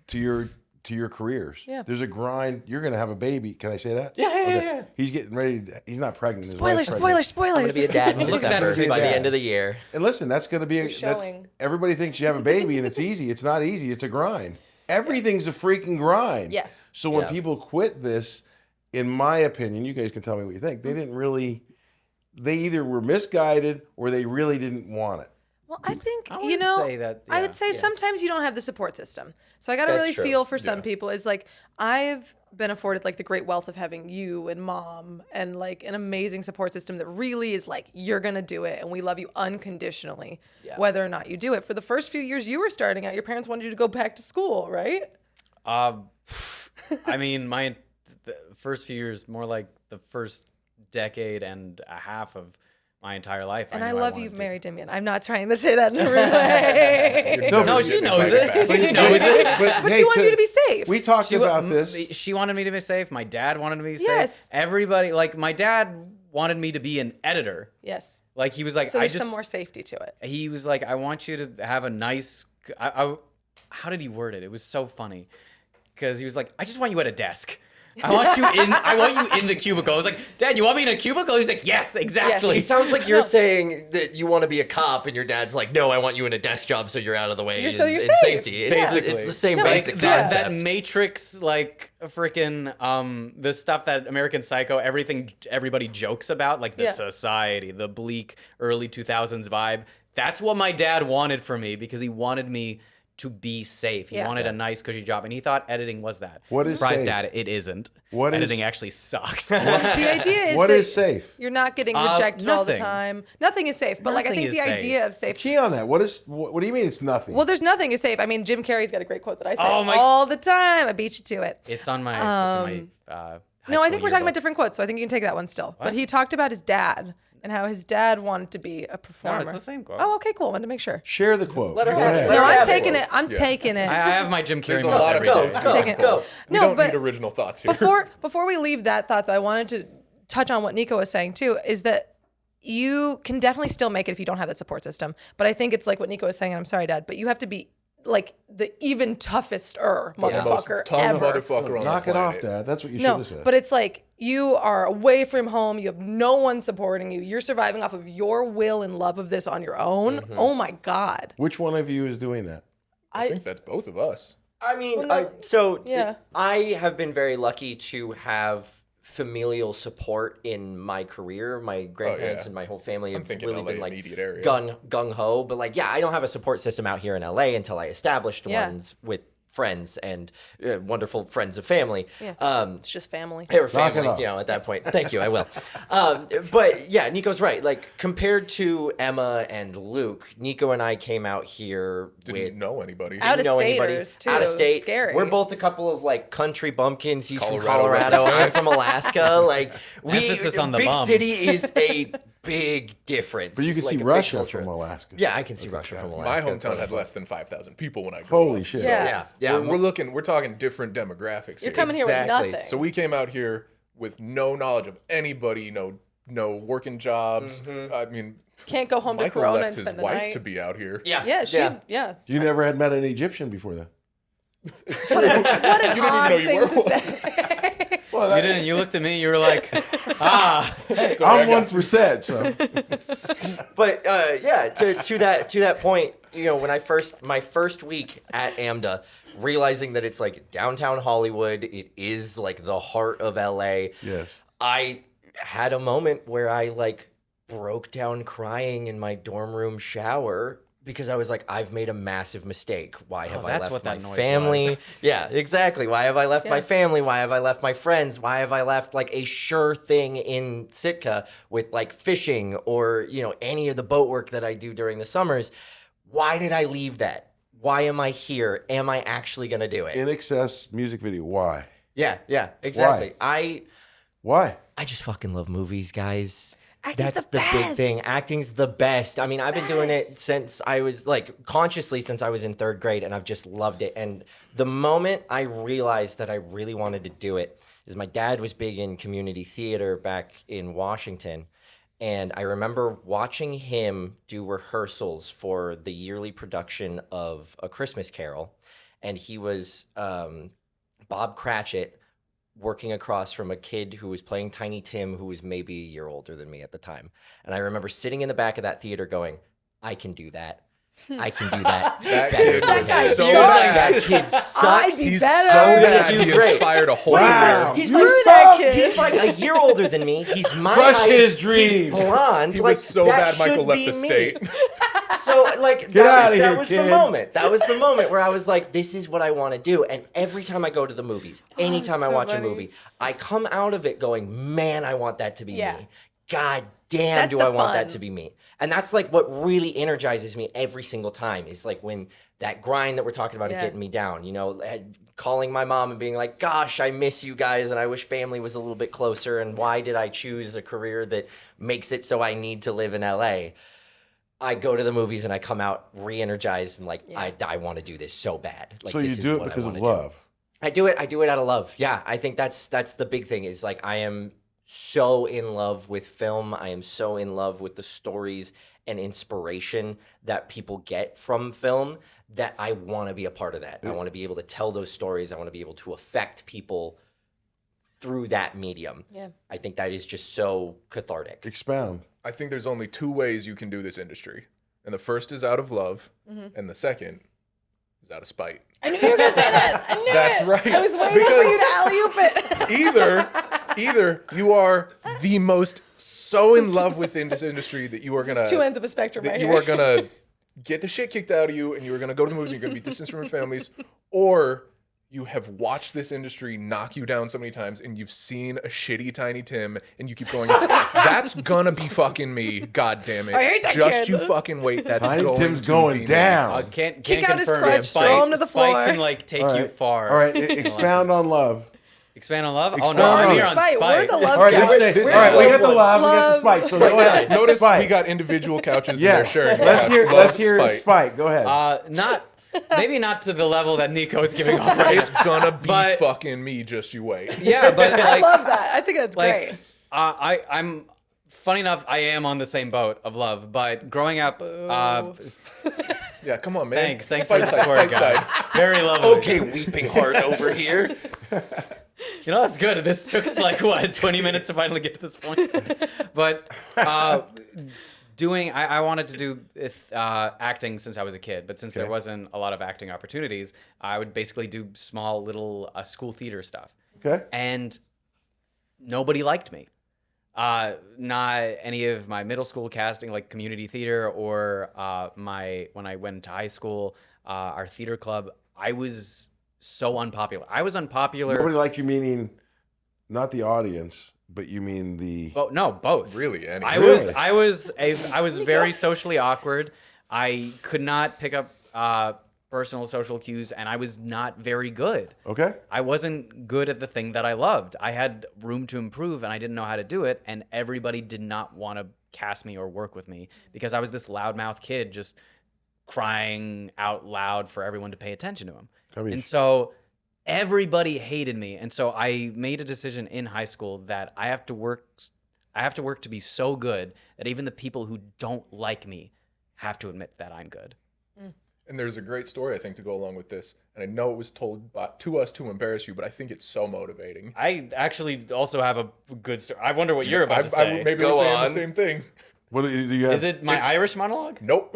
to your careers. Yeah. There's a grind. You're gonna have a baby. Can I say that? Yeah. He's getting ready. He's not pregnant. His wife's Spoilers, pregnant. I'm going to be a dad in Look at that December for by the dad. end of the year. And listen, that's gonna be You're showing. everybody thinks you have a baby and it's easy. It's not easy. It's a grind. Everything's a freaking grind. Yes. So when Yeah. people quit this, in my opinion, you guys can tell me what you think. They didn't really. They either were misguided or they really didn't want it. Well, I think, I wouldn't say that. I yeah. would say sometimes you don't have the support system. So I got to That's really true. feel for some Yeah. people is like, I've been afforded like the great wealth of having you and mom and like an amazing support system that really is like, you're going to do it. And we love you unconditionally, Yeah. whether or not you do it. For the first few years you were starting out, your parents wanted you to go back to school, right? I mean, the first few years, more like the first decade and a half of my entire life. And I knew love wanted you, to- Mary Dimian. I'm not trying to say that in a rude way. No, she knows it. She knows it. But she wanted you to be safe. We talked She wa- about m- this. She wanted me to be safe. My dad wanted me to be Yes. safe. Everybody, like my dad wanted me to be an editor. Yes. Like he was like, So I there's just. some more safety to it. He was like, I want you to have a nice. How did he word it? It was so funny, because he was like, I just want you at a desk. I want you in the cubicle. I was like, Dad, you want me in a cubicle? He's like, yes, exactly. It sounds like you're saying that you want to be a cop, and your dad's like, "No, I want you in a desk job so you're out of the way You're in, safe. safety." It's, Basically. it's the same No, basic it's- that, concept. that Matrix, like freaking the stuff that American Psycho, everybody jokes about, like the Yeah. society, the bleak early 2000s vibe. That's what my dad wanted for me, because he wanted me to be safe. He Yeah. wanted a nice, cushy job, and he thought editing was that. What is Surprise, safe? Dad, it isn't. What is- Editing actually sucks. The idea is What that is safe? you're not getting rejected all the nothing. time. Nothing is safe. But like I Nothing think is the safe. idea of safe. Key on that. What do you mean it's nothing? Well, there's nothing is safe. I mean, Jim Carrey's got a great quote that I say Oh my- all the time. I beat you to it. It's on my. High No, I school think we're talking about yearbook. different quotes, so I think you can take that one still. But he talked about his dad and how his dad wanted to be a performer. No, it's the same quote. Oh, okay, cool. I wanted to make sure. Share the quote. Let her Go have it. ahead. Let No, her I'm have taking it. it. I'm taking it. I have my Jim Carrey There's a notes lot of every go. day. Go. Take it. Go. We No, don't but need original thoughts here. before we leave that thought, though, I wanted to touch on what Nico was saying too. Is that you can definitely still make it if you don't have that support system. But I think it's like what Nico was saying. And I'm sorry, Dad, but you have to be like the even toughest motherfucker Tough ever. motherfucker on Knock the it off, planet. Dad. That's what you should No, have said. but it's like you are away from home. You have no one supporting you. You're surviving off of your will and love of this on your own. Oh my God. Which one of you is doing that? I think that's both of us. I mean, Well, no, yeah. I have been very lucky to have familial support in my career. My grandparents yeah. and my whole family I'm have thinking really LA been like immediate area. gung ho. But like, yeah, I don't have a support system out here in LA until I established Yeah. ones with friends and wonderful friends of family. Yeah. It's just family. They were Knock it family, off. you know, at that point. Thank you, I will. But yeah, Nico's right. Like, compared to Emma and Luke, Nico and I came out here Didn't with know anybody. Out of know anybody. staters, too. Out of state. Scary. We're both a couple of like country bumpkins. He's from Colorado Colorado. I'm represent. from Alaska. Like, Emphasis on the big bum. city is a big difference. But you can like see a big Russia culture. from Alaska. Yeah, I can see Russia from My Alaska. hometown had less than 5,000 people when I grew Holy up. shit. So Yeah. Yeah, we're talking different demographics. You're here. coming here with Exactly. nothing. So we came out here with no knowledge of anybody, no working jobs. Mm-hmm. I mean, Can't go home to Michael Corona left and his spend the wife night. to be out here. Yeah, Yeah, she's yeah. You never had met an Egyptian before that. What an didn't even odd know you thing were to one. say. Well, You didn't. You looked at me. You were like, ah. I'm 1%. So But yeah, to that point, you know, when my first week at AMDA, realizing that it's like downtown Hollywood, it is like the heart of LA. yes. I had a moment where I like broke down crying in my dorm room shower because I was like, I've made a massive mistake. Why have I that's left what my that noise family? was. Yeah, exactly. Why have I left my Yeah. family? Why have I left my friends? Why have I left like a sure thing in Sitka with like fishing or, you know, any of the boat work that I do during the summers? Why did I leave that? Why am I here? Am I actually going to do it? In Excess music video. Why? Yeah, exactly. Why? I just fucking love movies, guys. Acting's That's the the big thing. best. Acting's the best. I mean, I've been doing it since I was like consciously since I was in third grade, and I've just loved it. And the moment I realized that I really wanted to do it is my dad was big in community theater back in Washington. And I remember watching him do rehearsals for the yearly production of A Christmas Carol. And he was Bob Cratchit working across from a kid who was playing Tiny Tim, who was maybe a year older than me at the time. And I remember sitting in the back of that theater going, I can do that. I can do that. That better kid than was guy so sucks. bad. That kid sucks. I'd be He's better. so Gonna bad. do He great. inspired a whole Wow. year. He's Screw like, that kid. He's like a year older than me. He's my Crush height. his He's dream. blonde. He like, was so that bad Michael should left be the me. state. So like Get outta that here, was kid. the moment. That was the moment where I was like, this is what I want to do. And every time I go to the movies, anytime I so watch funny. a movie, I come out of it going, man, I want that to be Yeah. me. God damn, That's do the I want that fun. to be me. And that's like what really energizes me every single time is like when that grind that we're talking about is Yeah. getting me down, you know, calling my mom and being like, gosh, I miss you guys and I wish family was a little bit closer. And why did I choose a career that makes it so I need to live in LA? I go to the movies and I come out re-energized and like, I want to do this so bad. Like, So you this is do it what I because of wanna do. love. I do it out of love. Yeah, I think that's the big thing is like I am so in love with film. I am so in love with the stories and inspiration that people get from film that I want to be a part of that. I want to be able to tell those stories. I want to be able to affect people through that medium. Yeah. I think that is just so cathartic. Expound. I think there's only two ways you can do this industry. And the first is out of love, and the second is out of spite. I knew you were gonna say that. I knew That's it. right. I was waiting for you to alley-oop it. Either you are the most so in love with this industry that you are gonna Two ends of a spectrum that right you here. are gonna get the shit kicked out of you and you were going to go to the movies and you're going to be distanced from your families, or you have watched this industry knock you down so many times and you've seen a shitty Tiny Tim and you keep going, that's gonna be fucking me, god damn it. I hate that Just kid. you fucking wait, that's Tiny going Tim's to going be down. Can't Kick out his confirm crutch, it. throw him to the floor. Spike can like take All you right. far. All right, expound on love. Expand on love? Expound oh no, on I'm here love. on Spite. Spike. We're the love All right, guys. this all is right, we got the love. love, we got the spike. So go ahead. Notice Spike. we got individual couches Yeah, and they're sharing. let's hear Spike. Go ahead. Maybe not to the level that Nico is giving off right It's now. gonna be But- fucking me, just you wait. Yeah, but I like, love that. I think that's great. I'm funny enough. I am on the same boat of love, but growing up, Yeah, come on, man. thanks for Spite the side, support, spite guy. side. Very lovely. Okay, weeping heart over here. You know, that's good. This took us like, what, 20 minutes to finally get to this point? But I wanted to do acting since I was a kid, but since there wasn't a lot of acting opportunities, I would basically do small little school theater stuff. Okay. And nobody liked me. Not any of my middle school casting, like community theater, or when I went to high school, our theater club, I was so unpopular. I was unpopular. Nobody liked you, meaning not the audience, but you mean the. No, both. Really, anyway. I was very socially awkward. I could not pick up personal social cues, and I was not very good. Okay. I wasn't good at the thing that I loved. I had room to improve, and I didn't know how to do it, and everybody did not want to cast me or work with me because I was this loudmouth kid just crying out loud for everyone to pay attention to him. And so everybody hated me. And so I made a decision in high school that I have to work to be so good that even the people who don't like me have to admit that I'm good. And there's a great story, I think, to go along with this. And I know it was told to us to embarrass you, but I think it's so motivating. I actually also have a good story. I wonder what you're about to say. Maybe Go we're saying on. the same thing. What do you have? Is it my Irish monologue? Nope.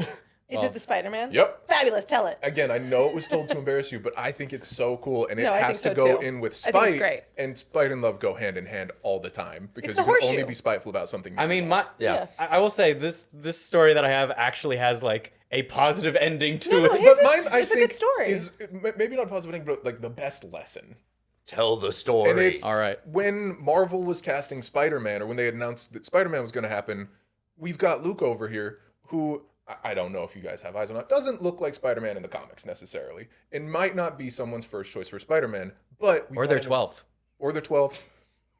Is it the Spider-Man? Yep. Fabulous. Tell it. Again, I know it was told to embarrass you, but I think it's so cool, and it No, I has to think so go too. in with I think it's spite. great. And spite and love go hand in hand all the time because the you can only horseshoe. be spiteful about something. I mean, Yeah. I will say this story that I have actually has like a positive ending to it. his but is- mine, I it's a think, good story. is maybe not a positive thing, but like the best lesson. Tell the story. And it's All right. when Marvel was casting Spider-Man, or when they announced that Spider-Man was going to happen, we've got Luke over here who. I don't know if you guys have eyes on it. Doesn't look like Spider-Man in the comics necessarily. It might not be someone's first choice for Spider-Man, but Or their 12th. or their 12th,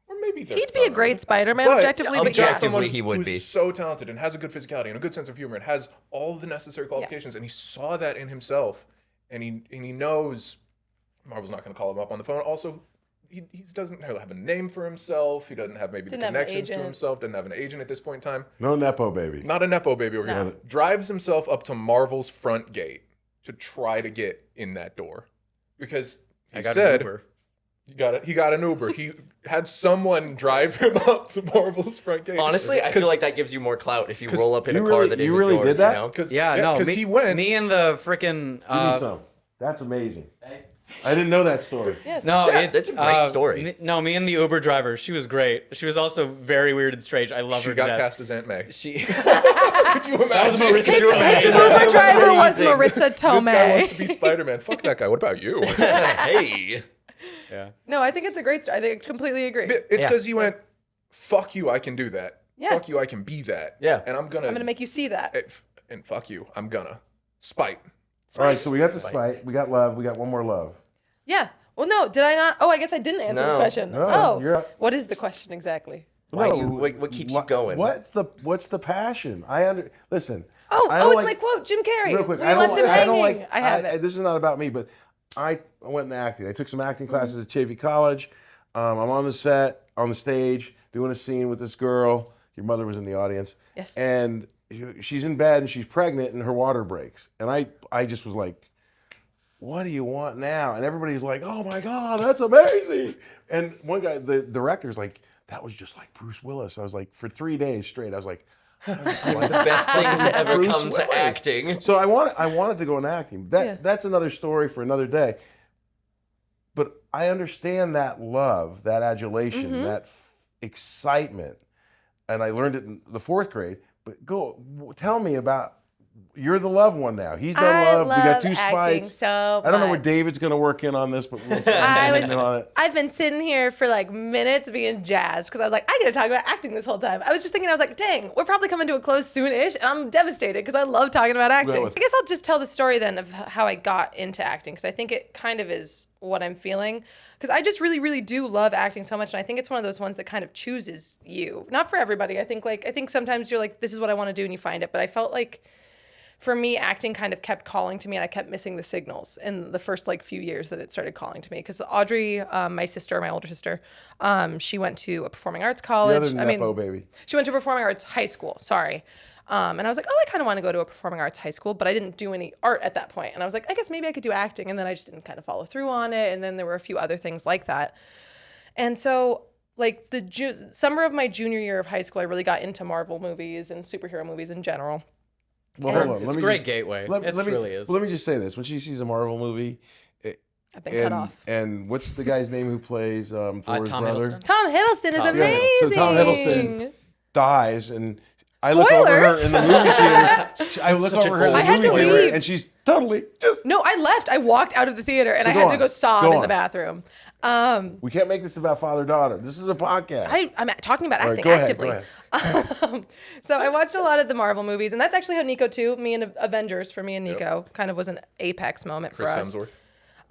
or maybe their He'd be a third. great Spider-Man, But- objectively, Yeah, but We've got yeah. objectively, someone he would who's be. so talented and has a good physicality and a good sense of humor and has all the necessary qualifications, and he saw that in himself, and he knows Marvel's not going to call him up on the phone. Also, he doesn't have a name for himself. He doesn't have maybe Didn't the have an connections to agent. himself. Doesn't have an agent at this point in time. No Nepo baby. Not a nepo baby over No. here. Drives himself up to Marvel's front gate to try to get in that door because he said he got an Uber. He had someone drive him up to Marvel's front gate. Honestly, I feel like that gives you more clout if you 'cause roll up in a you car really- that you isn't really yours, did that? you know? Because Me, he went. Me and the freaking. Give me some. That's amazing. I didn't know that story. No, Yeah, it's that's a great story. Me and the Uber driver. She was great. She was also very weird and strange. I love She her. got to death. cast as Aunt May. She. Could you That was imagine? Marissa His Tomei. Uber driver was Marissa This guy Tomei. wants to be Spider-Man. Fuck that guy. What about you? Hey. Yeah. No, I think it's a great story. I think I completely agree. It's because he went, fuck you, I can do that. Yeah. Fuck you, I can be that. Yeah. And I'm gonna make you see that. and fuck you, I'm gonna spite. All right, so we got the spite, we got love, we got one more love. Yeah. Well, no, did I not? Oh, I guess I didn't answer this No. question. No, you're up. What is the question exactly? Why No, what keeps you going? What's the passion? Listen. Oh, I don't it's my like- quote, Jim Carrey. Real quick, We I left don't, him I hanging. don't like. I have it. This is not about me, but I went into acting. I took some acting classes at Chavey College. I'm on the set, on the stage, doing a scene with this girl. Your mother was in the audience. Yes. And she's in bed and she's pregnant and her water breaks. And I just was like, what do you want now? And everybody's like, oh my God, that's amazing. And one guy, the director's like, that was just like Bruce Willis. I was like, for 3 days straight, I was like, The best thing to ever Bruce come to Willis. acting. So I wanted to go into acting. That's another story for another day. But I understand that love, that adulation, that excitement, and I learned it in the 4th grade. But tell me about you're the love one now. He's done I love. We got love 2 acting spikes. so I don't know where much. David's going to work in on this, but we'll see. I've been sitting here for like minutes being jazzed because I was like, I gotta talk about acting this whole time. I was just thinking, I was like, dang, we're probably coming to a close soon-ish, and I'm devastated because I love talking about acting. I guess I'll just tell the story then of how I got into acting because I think it kind of is what I'm feeling. Because I just really, really do love acting so much, and I think it's one of those ones that kind of chooses you. Not for everybody. I think sometimes you're like, this is what I want to do, and you find it. But I felt like, for me, acting kind of kept calling to me, and I kept missing the signals in the first like few years that it started calling to me. Because Audrey, my older sister, she went to a performing arts college. The other Nepo baby. She went to performing arts high school. Sorry. And I was like, oh, I kind of want to go to a performing arts high school, but I didn't do any art at that point. And I was like, I guess maybe I could do acting. And then I just didn't kind of follow through on it. And then there were a few other things like that. And so, like the summer of my junior year of high school, I really got into Marvel movies and superhero movies in general. Well, hold on. It's a great gateway. It really is. Let me just say this. When she sees a Marvel movie, I've been cut off. And what's the guy's name who plays Thor's Tom brother? Hiddleston. Tom Hiddleston is amazing. Yeah. So Tom Hiddleston dies, and I look over her in the movie theater. I look over her in the movie theater, and she's totally just... No, I left. I walked out of the theater, and I had to go sob in the bathroom. We can't make this about father-daughter. This is a podcast. I'm talking about acting go actively. Ahead. So I watched a lot of the Marvel movies, and that's actually how Nico too. Me and Avengers for me and Nico kind of was an apex moment for us. Chris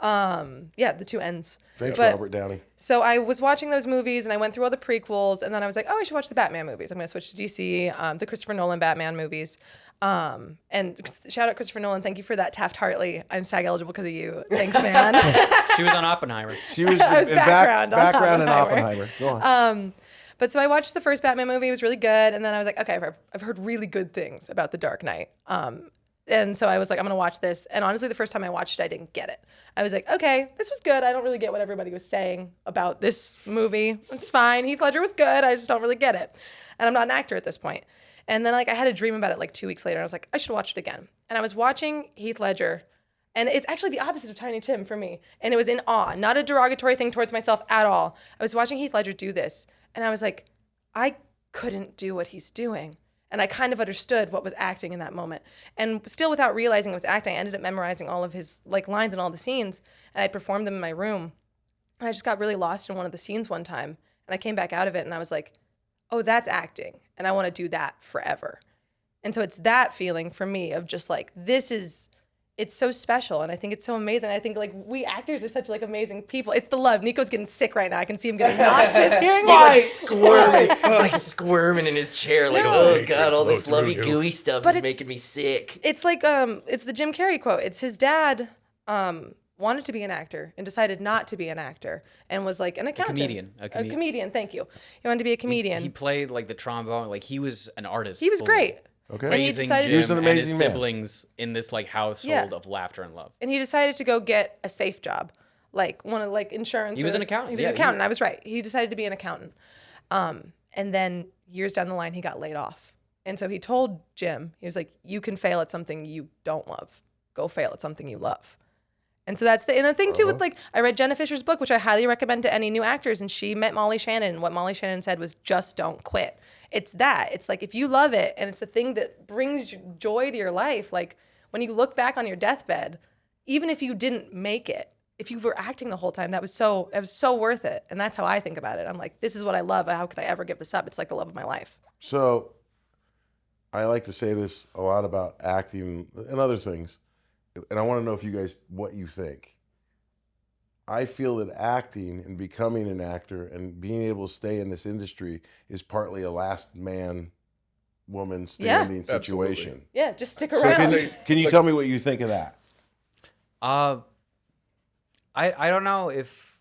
Hemsworth. Yeah, the 2 ends. Thanks, Robert Downey. So I was watching those movies, and I went through all the prequels, and then I was like, oh, I should watch the Batman movies. I'm going to switch to DC, the Christopher Nolan Batman movies. And shout out Christopher Nolan. Thank you for that Taft Hartley. I'm SAG eligible because of you. Thanks, man. She was on Oppenheimer. She was, I was in background in Oppenheimer. Oppenheimer. Go on. But so I watched the first Batman movie. It was really good. And then I was like, okay, I've heard really good things about The Dark Knight. And so I was like, I'm going to watch this. And honestly, the first time I watched it, I didn't get it. I was like, okay, this was good. I don't really get what everybody was saying about this movie. It's fine. Heath Ledger was good. I just don't really get it. And I'm not an actor at this point. And then like I had a dream about it like 2 weeks later. And I was like, I should watch it again. And I was watching Heath Ledger. And it's actually the opposite of Tiny Tim for me. And it was in awe, not a derogatory thing towards myself at all. I was watching Heath Ledger do this. And I was like, I couldn't do what he's doing. And I kind of understood what was acting in that moment. And still without realizing it was acting, I ended up memorizing all of his like lines and all the scenes. And I performed them in my room. And I just got really lost in one of the scenes one time. And I came back out of it and I was like, oh, that's acting. And I want to do that forever. And so it's that feeling for me of just like, it's so special. And I think it's so amazing. I think like we actors are such like amazing people. It's the love. Nico's getting sick right now. I can see him getting nauseous hearing He's like squirming in his chair, like, oh God, all this lovey gooey stuff is making me sick. It's like it's the Jim Carrey quote. It's his dad wanted to be an actor and decided not to be an actor and was like an accountant. A comedian, thank you. He wanted to be a comedian. He played like the trombone, like he was an artist. He was great. Okay. Raising Jim he was an amazing and his man. siblings in this like household of laughter and love. And he decided to go get a safe job, like one of like insurance. He was an accountant. He was an accountant. I was right. He decided to be an accountant. And then years down the line, he got laid off. And so he told Jim, he was like, you can fail at something you don't love. Go fail at something you love. And so that's the thing too with like, I read Jenna Fisher's book, which I highly recommend to any new actors. And she met Molly Shannon. And what Molly Shannon said was just don't quit. It's that. It's like if you love it and it's the thing that brings joy to your life, like when you look back on your deathbed, even if you didn't make it, if you were acting the whole time, it was so worth it. And that's how I think about it. I'm like, this is what I love. How could I ever give this up? It's like the love of my life. So I like to say this a lot about acting and other things. And I want to know if you guys, what you think. I feel that acting and becoming an actor and being able to stay in this industry is partly a last man, woman standing situation. Absolutely. Yeah, just stick So around. can you tell me what you think of that? I don't know if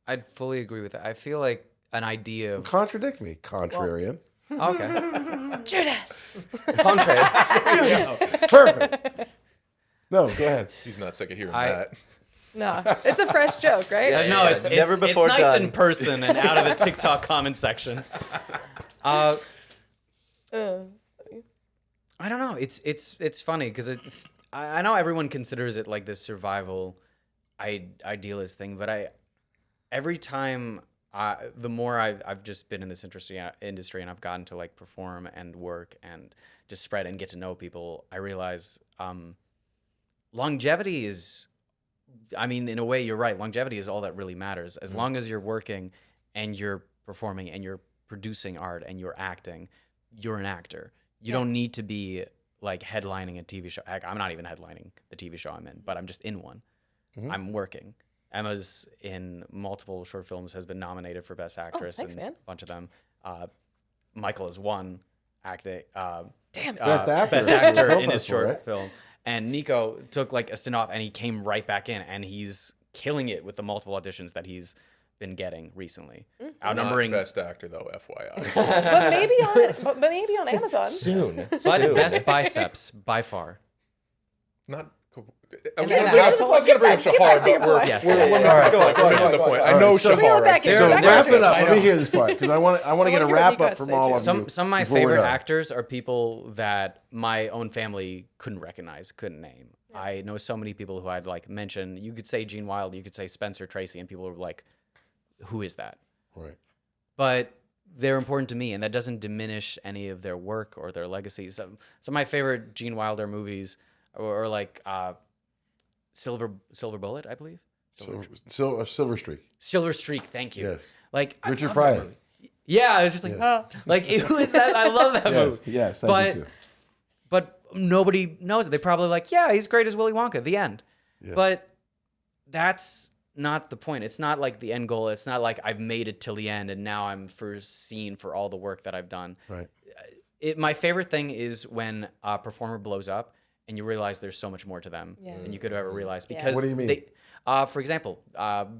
I'd fully agree with that. I feel like an idea of Contradict me, contrarian. okay. Judas. Contrary. Perfect. No, go ahead. He's not sick of hearing I- that. No, it's a fresh joke, right? Yeah, No, it's never before it's nice done. in person and out of the TikTok comment section. I don't know. It's funny because I know everyone considers it like this survival idealist thing, but every time the more I've just been in this industry and I've gotten to like perform and work and just spread and get to know people, I realize longevity is, I mean, in a way, you're right. Longevity is all that really matters. As long as you're working and you're performing and you're producing art and you're acting, you're an actor. You don't need to be like headlining a TV show. I'm not even headlining the TV show I'm in, but I'm just in one. I'm working. Emma's in multiple short films, has been nominated for Best Actress thanks, and man. a bunch of them. Michael has won acting. Damn. Best actor. Best actor Film in his festival, short right? film. And Nico took like a stint off and he came right back in and he's killing it with the multiple auditions that he's been getting recently. Outnumbering Not best actor though, FYI. but maybe on Amazon. Soon. but Soon. best biceps by far. Not. I And was then gonna bring I up- was I was gonna bring up get back to your Shahar, but point. Yes. we're Yes. missing All right. the point. We're missing the point. I know Bring it Shahar. back here. So Back wrap to it up. I Let me know. hear this part because I want to get a wanna hear what wrap Nico up has from to say, all too. of you. Some of my before we're favorite done. actors are people that my own family couldn't recognize, couldn't name. I know so many people who I'd like mention. You could say Gene Wilder, you could say Spencer Tracy, and people were like, "Who is that?" Right. But they're important to me, and that doesn't diminish any of their work or their legacy. Some of my favorite Gene Wilder movies or like Silver Bullet, I believe. Silver Streak. Silver Streak, thank you. Yes. Like I Richard love that Pryor. movie. Yeah, I was just like, like who is that? I love that movie. Yes. But- I do too. But nobody knows it. They probably like, yeah, he's great as Willy Wonka. The end. Yeah. But that's not the point. It's not like the end goal. It's not like I've made it till the end and now I'm seen for all the work that I've done. Right. My favorite thing is when a performer blows up and you realize there's so much more to them Yeah. than you could have ever realized. Yeah. Because What do you mean? They, for example,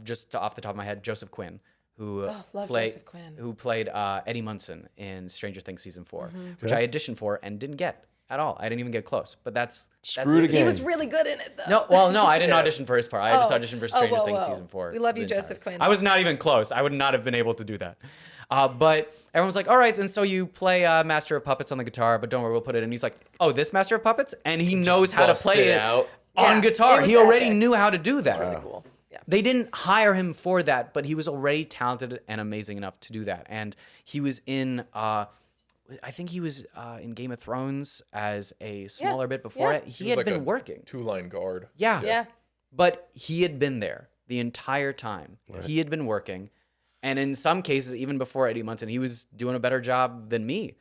just off the top of my head, Joseph Quinn, who love played Joseph Quinn. who played Eddie Munson in Stranger Things season 4, which Okay. I auditioned for and didn't get at all. I didn't even get close. But that's Screwed it. again. He was really good in it, though. No, well, no, I didn't audition for his part. I just Oh. auditioned for Oh, Stranger whoa, Things whoa. season 4. We love you, the entire- Joseph Quinn. I was not even close. I would not have been able to do that. But everyone's like, all right, and so you play Master of Puppets on the guitar, but don't worry, we'll put it in. He's like, oh, this Master of Puppets? And he knows how to bust play it it out. on Yeah, guitar. it was He already epic. knew how to do that. Really cool. Yeah. They didn't hire him for that, but he was already talented and amazing enough to do that. And he was in, I think he was in Game of Thrones as a smaller bit before yeah. it. He was had like been a working. 2-line guard. Yeah. Yeah. But he had been there the entire time. Right. He had been working. And in some cases, even before Eddie Munson, he was doing a better job than me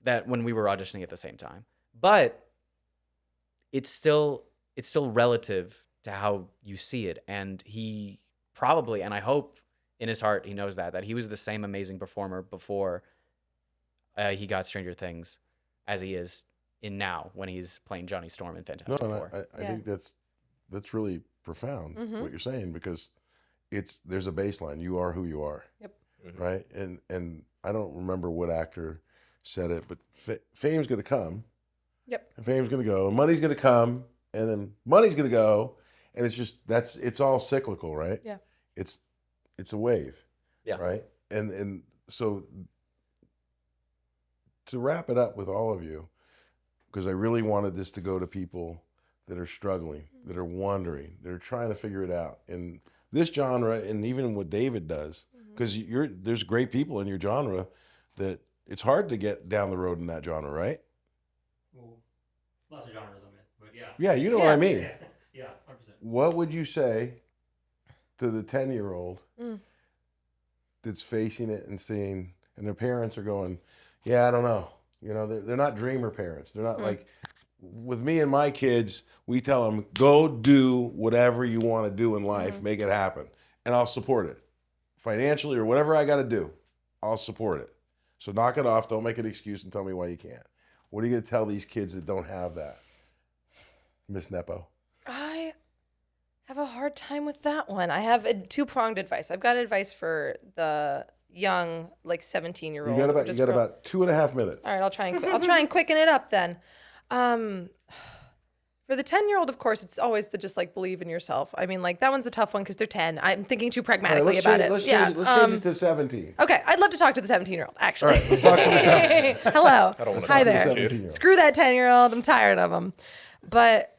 that when we were auditioning at the same time. But it's still relative to how you see it. And he probably, and I hope in his heart he knows that he was the same amazing performer before he got Stranger Things as he is in now when he's playing Johnny Storm in Fantastic No, Four. I Yeah. think that's really profound what you're saying because there's a baseline. You are who you are. Yep. Right. And I don't remember what actor said it, but fame's gonna come. Yep. And fame's gonna go. And money's gonna come, and then money's gonna go, and it's all cyclical, right? Yeah. It's a wave. Yeah. Right. And so to wrap it up with all of you, because I really wanted this to go to people that are struggling, that are wondering, that are trying to figure it out. And this genre, and even what David does, because there's great people in your genre that it's hard to get down the road in that genre, right? Well, lots of genres I'm in, but yeah. Yeah, you know what I mean. Yeah, 100%. What would you say to the 10-year-old that's facing it and seeing, and their parents are going, yeah, I don't know. You know, they're not dreamer parents. They're not like, with me and my kids, we tell them, go do whatever you want to do in life, make it happen. And I'll support it. Financially or whatever I got to do, I'll support it. So knock it off. Don't make an excuse and tell me why you can't. What are you going to tell these kids that don't have that? Miss Nepo. I have a hard time with that one. I have a two-pronged advice. I've got advice for the young, like 17-year-old. You got about 2.5 minutes. All right, I'll try and quicken it up then. For the 10-year-old, of course, it's always the just like believe in yourself. I mean, like that one's a tough one because they're 10. I'm thinking too All right, pragmatically about it. Let's Yeah. change it to 17. Okay, I'd love to talk to the 17-year-old, actually. All right, let's talk to the 17. Hello. I don't want to Hi talk to there. this kid. 17-year-old. Screw that 10-year-old. I'm tired of him. But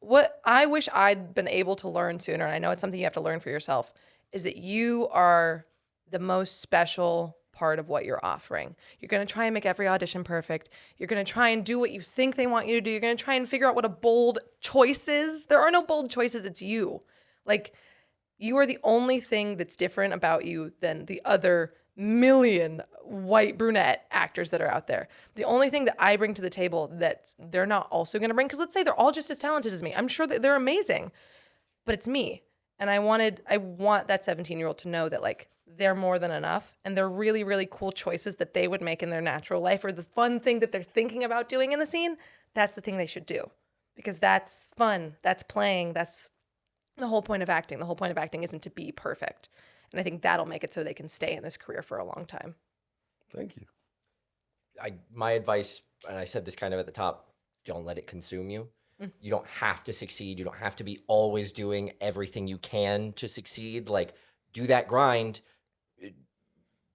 what I wish I'd been able to learn sooner, and I know it's something you have to learn for yourself, is that you are the most special part of what you're offering. You're going to try and make every audition perfect. You're going to try and do what you think they want you to do. You're going to try and figure out what a bold choice is. There are no bold choices. It's you. Like, you are the only thing that's different about you than the other million white brunette actors that are out there. The only thing that I bring to the table that they're not also going to bring, because let's say they're all just as talented as me. I'm sure that they're amazing, but it's me. And I want that 17-year-old to know that, like, they're more than enough, and they're really, really cool choices that they would make in their natural life, or the fun thing that they're thinking about doing in the scene. That's the thing they should do, because that's fun. That's playing. That's the whole point of acting. The whole point of acting isn't to be perfect. And I think that'll make it so they can stay in this career for a long time. Thank you. My advice, and I said this kind of at the top, don't let it consume you. You don't have to succeed. You don't have to be always doing everything you can to succeed. Like, do that grind.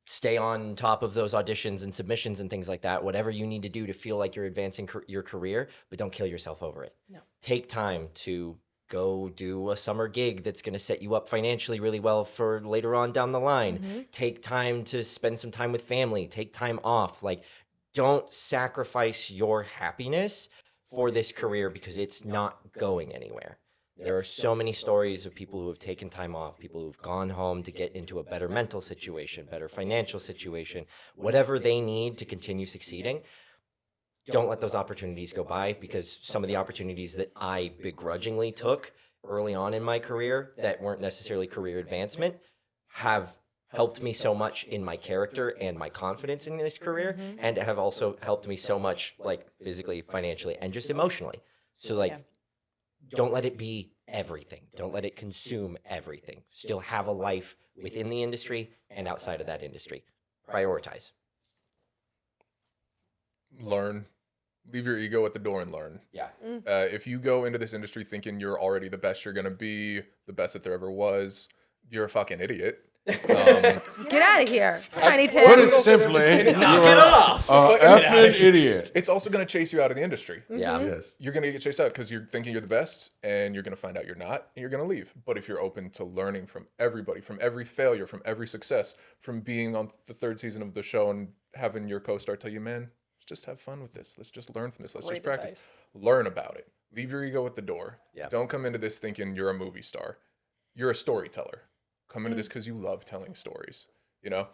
Stay on top of those auditions and submissions and things like that. Whatever you need to do to feel like you're advancing your career, but don't kill yourself over it. No. Take time to go do a summer gig that's going to set you up financially really well for later on down the line. Take time to spend some time with family. Take time off. Like, don't sacrifice your happiness for this career, because it's not going anywhere. There are so many stories of people who have taken time off, people who've gone home to get into a better mental situation, better financial situation, whatever they need to continue succeeding. Don't let those opportunities go by, because some of the opportunities that I begrudgingly took early on in my career that weren't necessarily career advancement have helped me so much in my character and my confidence in this career, and have also helped me so much, like, physically, financially, and just emotionally. So, like, don't let it be everything. Don't let it consume everything. Still have a life within the industry and outside of that industry. Prioritize. Learn. Leave your ego at the door and learn. Yeah. If you go into this industry thinking you're already the best you're going to be, the best that there ever was, you're a fucking idiot. Get out of here, Tiny Tim. Put it simply, Knock it off. effing idiot. It's also going to chase you out of the industry. Yeah. Yes. You're going to get chased out because you're thinking you're the best, and you're going to find out you're not, and you're going to leave. But if you're open to learning from everybody, from every failure, from every success, from being on the 3rd season of the show and having your co-star tell you, man, let's just have fun with this. Let's just learn from this. Let's just Great practice. advice. Learn about it. Leave your ego at the door. Yeah. Don't come into this thinking you're a movie star. You're a storyteller. Come into this because you love telling stories. You know,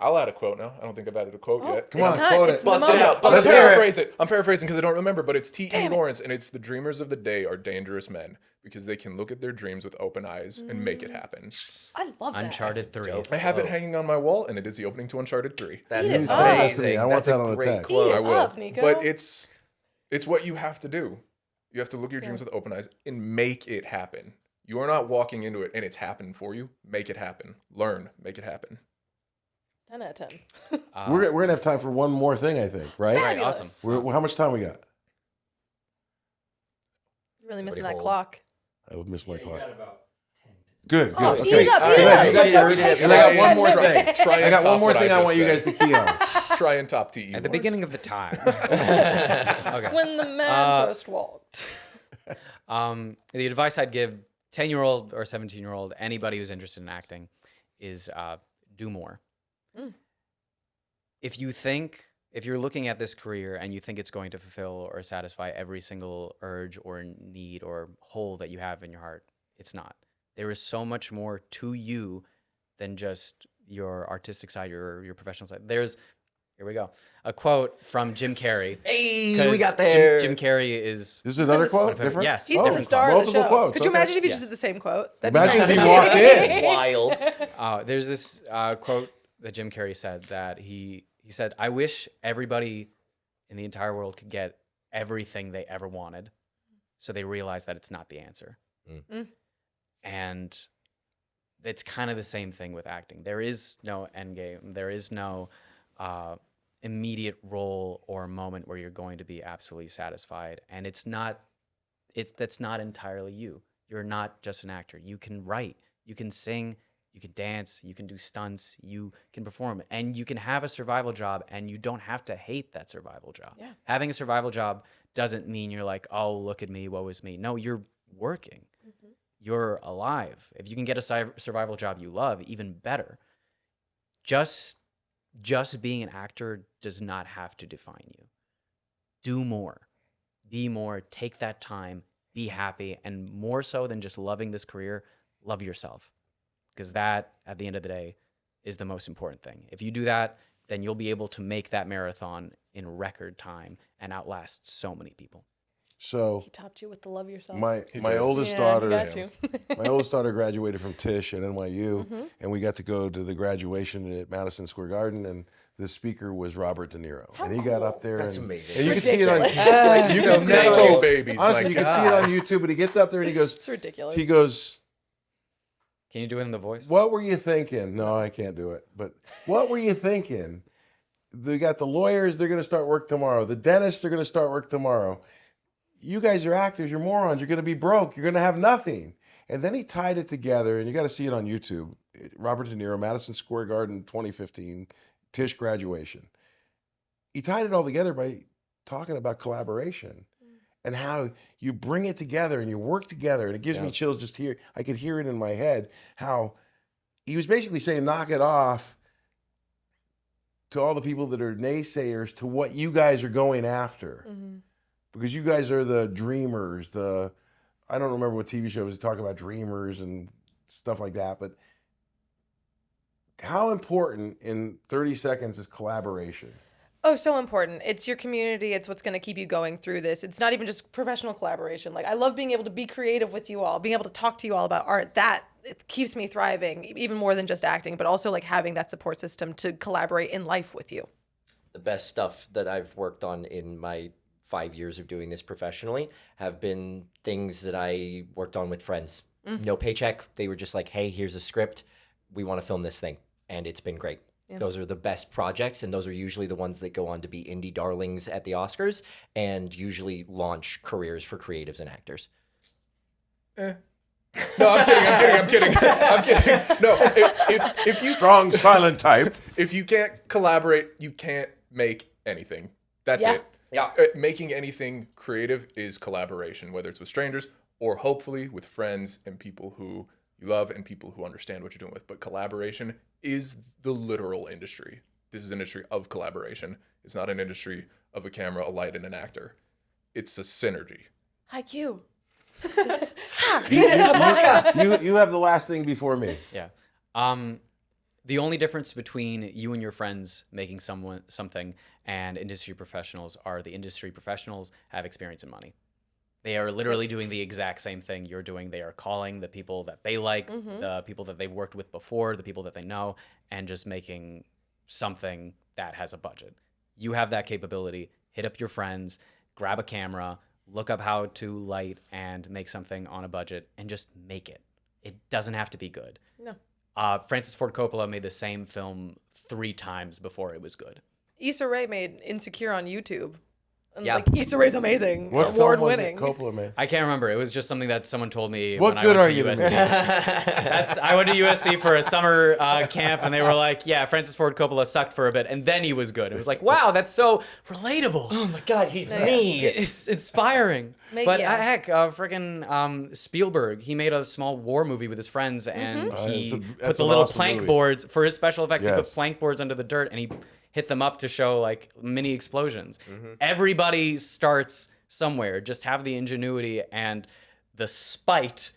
I'll add a quote now. I don't think I've added a quote yet. Come on, It's time. quote It's it. the Bust it moment. out. I'm Let's hear it. paraphrasing. I'm paraphrasing because I don't remember, but it's T.E. Lawrence, and it's the dreamers of the day are dangerous men because they can look at their dreams with open eyes and make it happen. I love that. Uncharted 3. I have it hanging on my wall, and it is the opening to Uncharted 3. That's Eat it up. amazing. I want That's a that on the great tag. quote. Eat I it will. up, Nico. But it's what you have to do. You have to look at your dreams with open eyes and make it happen. You are not walking into it and it's happened for you. Make it happen. Learn. Make it happen. 10 out of 10. We're going to have time for one more thing, I think, right? Right, Fabulous. awesome. How much time we got? Really missing Everybody that hold. clock. I will miss my You clock. got about 10 minutes. Good, Oh, good. eat Okay. it up, All eat it right, up. you guys Don't read it take every And I got day. one more 10 thing. minutes. Try and I got top one more what thing I just want you guys said. to key on. Try and top T.E. At the beginning of the time. Okay. When the man first walked. The advice I'd give 10-year-old or 17-year-old, anybody who's interested in acting, is do more. If you're looking at this career and you think it's going to fulfill or satisfy every single urge or need or hole that you have in your heart, it's not. There is so much more to you than just your artistic side, your professional side. Here we go, a quote from Jim Carrey. Hey, 'Cause we got there. Jim Carrey is This is another quote? favorite- Different? yes, He's Oh, been the different star of the multiple show. quotes, Could you okay. imagine if he Yes. just did the same quote? That'd be Imagine if he crazy. walked in. Wild. There's this quote that Jim Carrey said that he said, "I wish everybody in the entire world could get everything they ever wanted, so they realize that it's not the answer." And it's kind of the same thing with acting. There is no end game. There is no immediate role or moment where you're going to be absolutely satisfied. And that's not entirely you. You're not just an actor. You can write, you can sing, you can dance, you can do stunts, you can perform, and you can have a survival job, and you don't have to hate that survival job. Yeah. Having a survival job doesn't mean you're like, oh, look at me, woe is me. No, you're working. You're alive. If you can get a survival job you love, even better. just being an actor does not have to define you. Do more, be more, take that time, be happy, and more so than just loving this career, love yourself. Because that, at the end of the day, is the most important thing. If you do that, then you'll be able to make that marathon in record time and outlast so many people. So He topped you with the love yourself. my He my did. oldest Yeah, daughter, got you. my oldest daughter graduated from Tisch at NYU, Mhm. and we got to go to the graduation at Madison Square Garden, and the speaker was Robert De Niro, How and he got cool. up there. That's and, amazing. And you can see it on Ridiculous. you can see it Nico on, babies, honestly, my you can see it God. on YouTube. But he gets up there and he goes, It's ridiculous. he goes, Can you do it in the voice? "What were you thinking?" No, I can't do it. But what were you thinking? They got the lawyers; they're going to start work tomorrow. The dentists are going to start work tomorrow. You guys are actors. You're morons. You're going to be broke. You're going to have nothing. And then he tied it together, and you got to see it on YouTube. Robert De Niro, Madison Square Garden, 2015, Tisch graduation. He tied it all together by talking about collaboration and how you bring it together and you work together. And it gives me Yeah. chills just here. I could hear it in my head how he was basically saying, knock it off to all the people that are naysayers to what you guys are going after. Mhm. Because you guys are the dreamers, I don't remember what TV show was talking about dreamers and stuff like that, but how important in 30 seconds is collaboration? Oh, so important. It's your community. It's what's going to keep you going through this. It's not even just professional collaboration. Like, I love being able to be creative with you all, being able to talk to you all about art. That it keeps me thriving, even more than just acting, but also like having that support system to collaborate in life with you. The best stuff that I've worked on in my 5 years of doing this professionally have been things that I worked on with friends. No paycheck. They were just like, hey, here's a script. We want to film this thing. And it's been great. Yeah. Those are the best projects, and those are usually the ones that go on to be indie darlings at the Oscars and usually launch careers for creatives and actors. No, I'm kidding. No, if you Strong silent type. if you can't collaborate, you can't make anything. That's Yeah. it. Yeah. Making anything creative is collaboration, whether it's with strangers or hopefully with friends and people who you love and people who understand what you're doing with. But collaboration is the literal industry. This is an industry of collaboration. It's not an industry of a camera, a light, and an actor. It's a synergy. IQ. You have the last thing before me. Yeah. The only difference between you and your friends making something and industry professionals are the industry professionals have experience and money. They are literally doing the exact same thing you're doing. They are calling the people that they like, the people that they've worked with before, the people that they know, and just making something that has a budget. You have that capability. Hit up your friends, grab a camera, look up how to light and make something on a budget, and just make it. It doesn't have to be good. No. Francis Ford Coppola made the same film 3 times before it was good. Issa Rae made Insecure on YouTube. And Yeah. like, Issa Rae's amazing. What Award film was winning. it Coppola made? I can't remember. It was just something that someone told me What when good I are went to you to USC. me? I went to USC for a summer camp, and they were like, "Yeah, Francis Ford Coppola sucked for a bit, and then he was good." It was like, "Wow, that's so relatable. Oh my God, he's Yeah. me. It's inspiring." But Yeah. heck, freaking Spielberg, he made a small war movie with his friends, and he That's put the an little awesome plank movie. boards for his special effects. He Yes. put plank boards under the dirt, and he hit them up to show like mini explosions. Everybody starts somewhere. Just have the ingenuity and the spite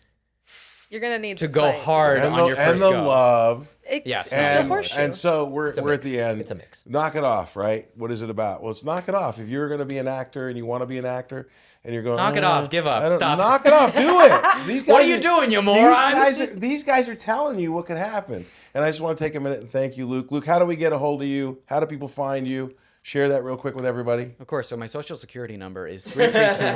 You're going to need to the go spice. hard And on your first the go. love. It's Yeah, a And, horseshoe. and so we're a at mix. the end. It's a mix. Knock it off, right? What is it about? Well, it's knock it off. If you're going to be an actor and you want to be an actor and you're going, Knock it off. Give up. I don't- Stop. Knock it off. Do it. These guys What are you doing, you morons? These guys are telling you what could happen. And I just want to take a minute and thank you, Luke. Luke, how do we get a hold of you? How do people find you? Share that real quick with everybody. Of course. So my social security number is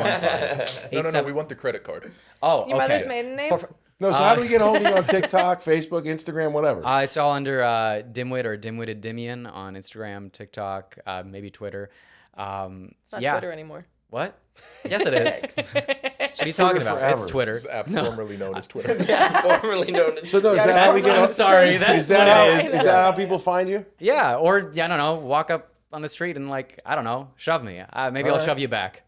33215. No, we want the credit card. Oh, Your okay. mother's maiden name? No, so how do we get a hold of you on TikTok, Facebook, Instagram, whatever? It's all under Dimwit or Dimwitted Dimian on Instagram, TikTok, maybe Twitter. It's not yeah. Twitter anymore. What? Yes, it is. What are you talking about? forever. It's Twitter. The app formerly known as Twitter. Formerly known as. so no, is Yeah, that how we that's- get? I'm sorry. That's Is that how? what it Is is. that how people find you? Yeah, or I don't know, walk up on the street and like I don't know, shove me. Maybe I'll Alright. shove you back.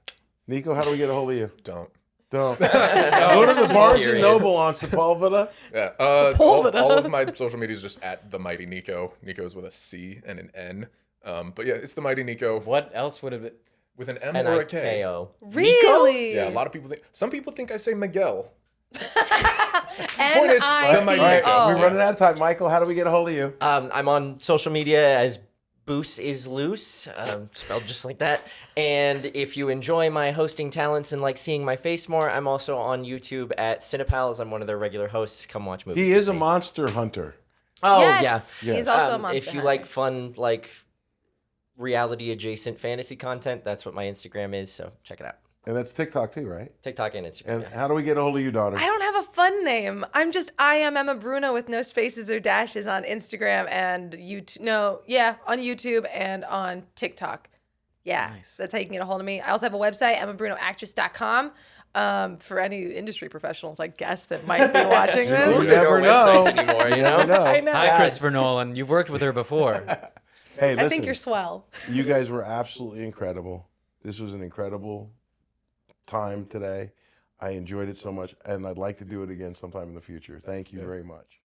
Nico, how do we get a hold of you? Don't. Don't. Go to the Barnes and Period. Noble on Sepulveda. Yeah. Sepulveda. All of my social media is just at the Mighty Nico. Nico is with a C and an N. But yeah, it's the Mighty Nico What else would have been? with an M or a K. N-I-K-O. Really? Yeah, a lot of people think. Some people think I say Miguel. N-I-C-O. All right, Nico. we're running out of time. Michael, how do we get a hold of you? I'm on social media as Boos is Loose, spelled just like that. And if you enjoy my hosting talents and like seeing my face more, I'm also on YouTube at Cinepals. I'm one of their regular hosts. Come watch movies. He is a with me. monster hunter. Oh Yes. yeah. He's also a monster. If you hunter. like fun like reality adjacent fantasy content, that's what my Instagram is. So check it out. And that's TikTok too, right? TikTok and Instagram. And yeah. how do we get a hold of you, daughter? I don't have a fun name. I am Emma Bruno with no spaces or dashes on Instagram and YouTube. No, yeah, on YouTube and on TikTok. Yeah, Nice. that's how you can get a hold of me. I also have a website, emmabrunoactress.com. For any industry professionals, I guess, that might be watching You this. never There know. are websites anymore, you know? never know. I know. Hi, Christopher Nolan. You've worked with her before. Hey, I listen, think you're swell. you guys were absolutely incredible. This was an incredible time today. I enjoyed it so much, and I'd like to do it again sometime in the future. Thank you very much.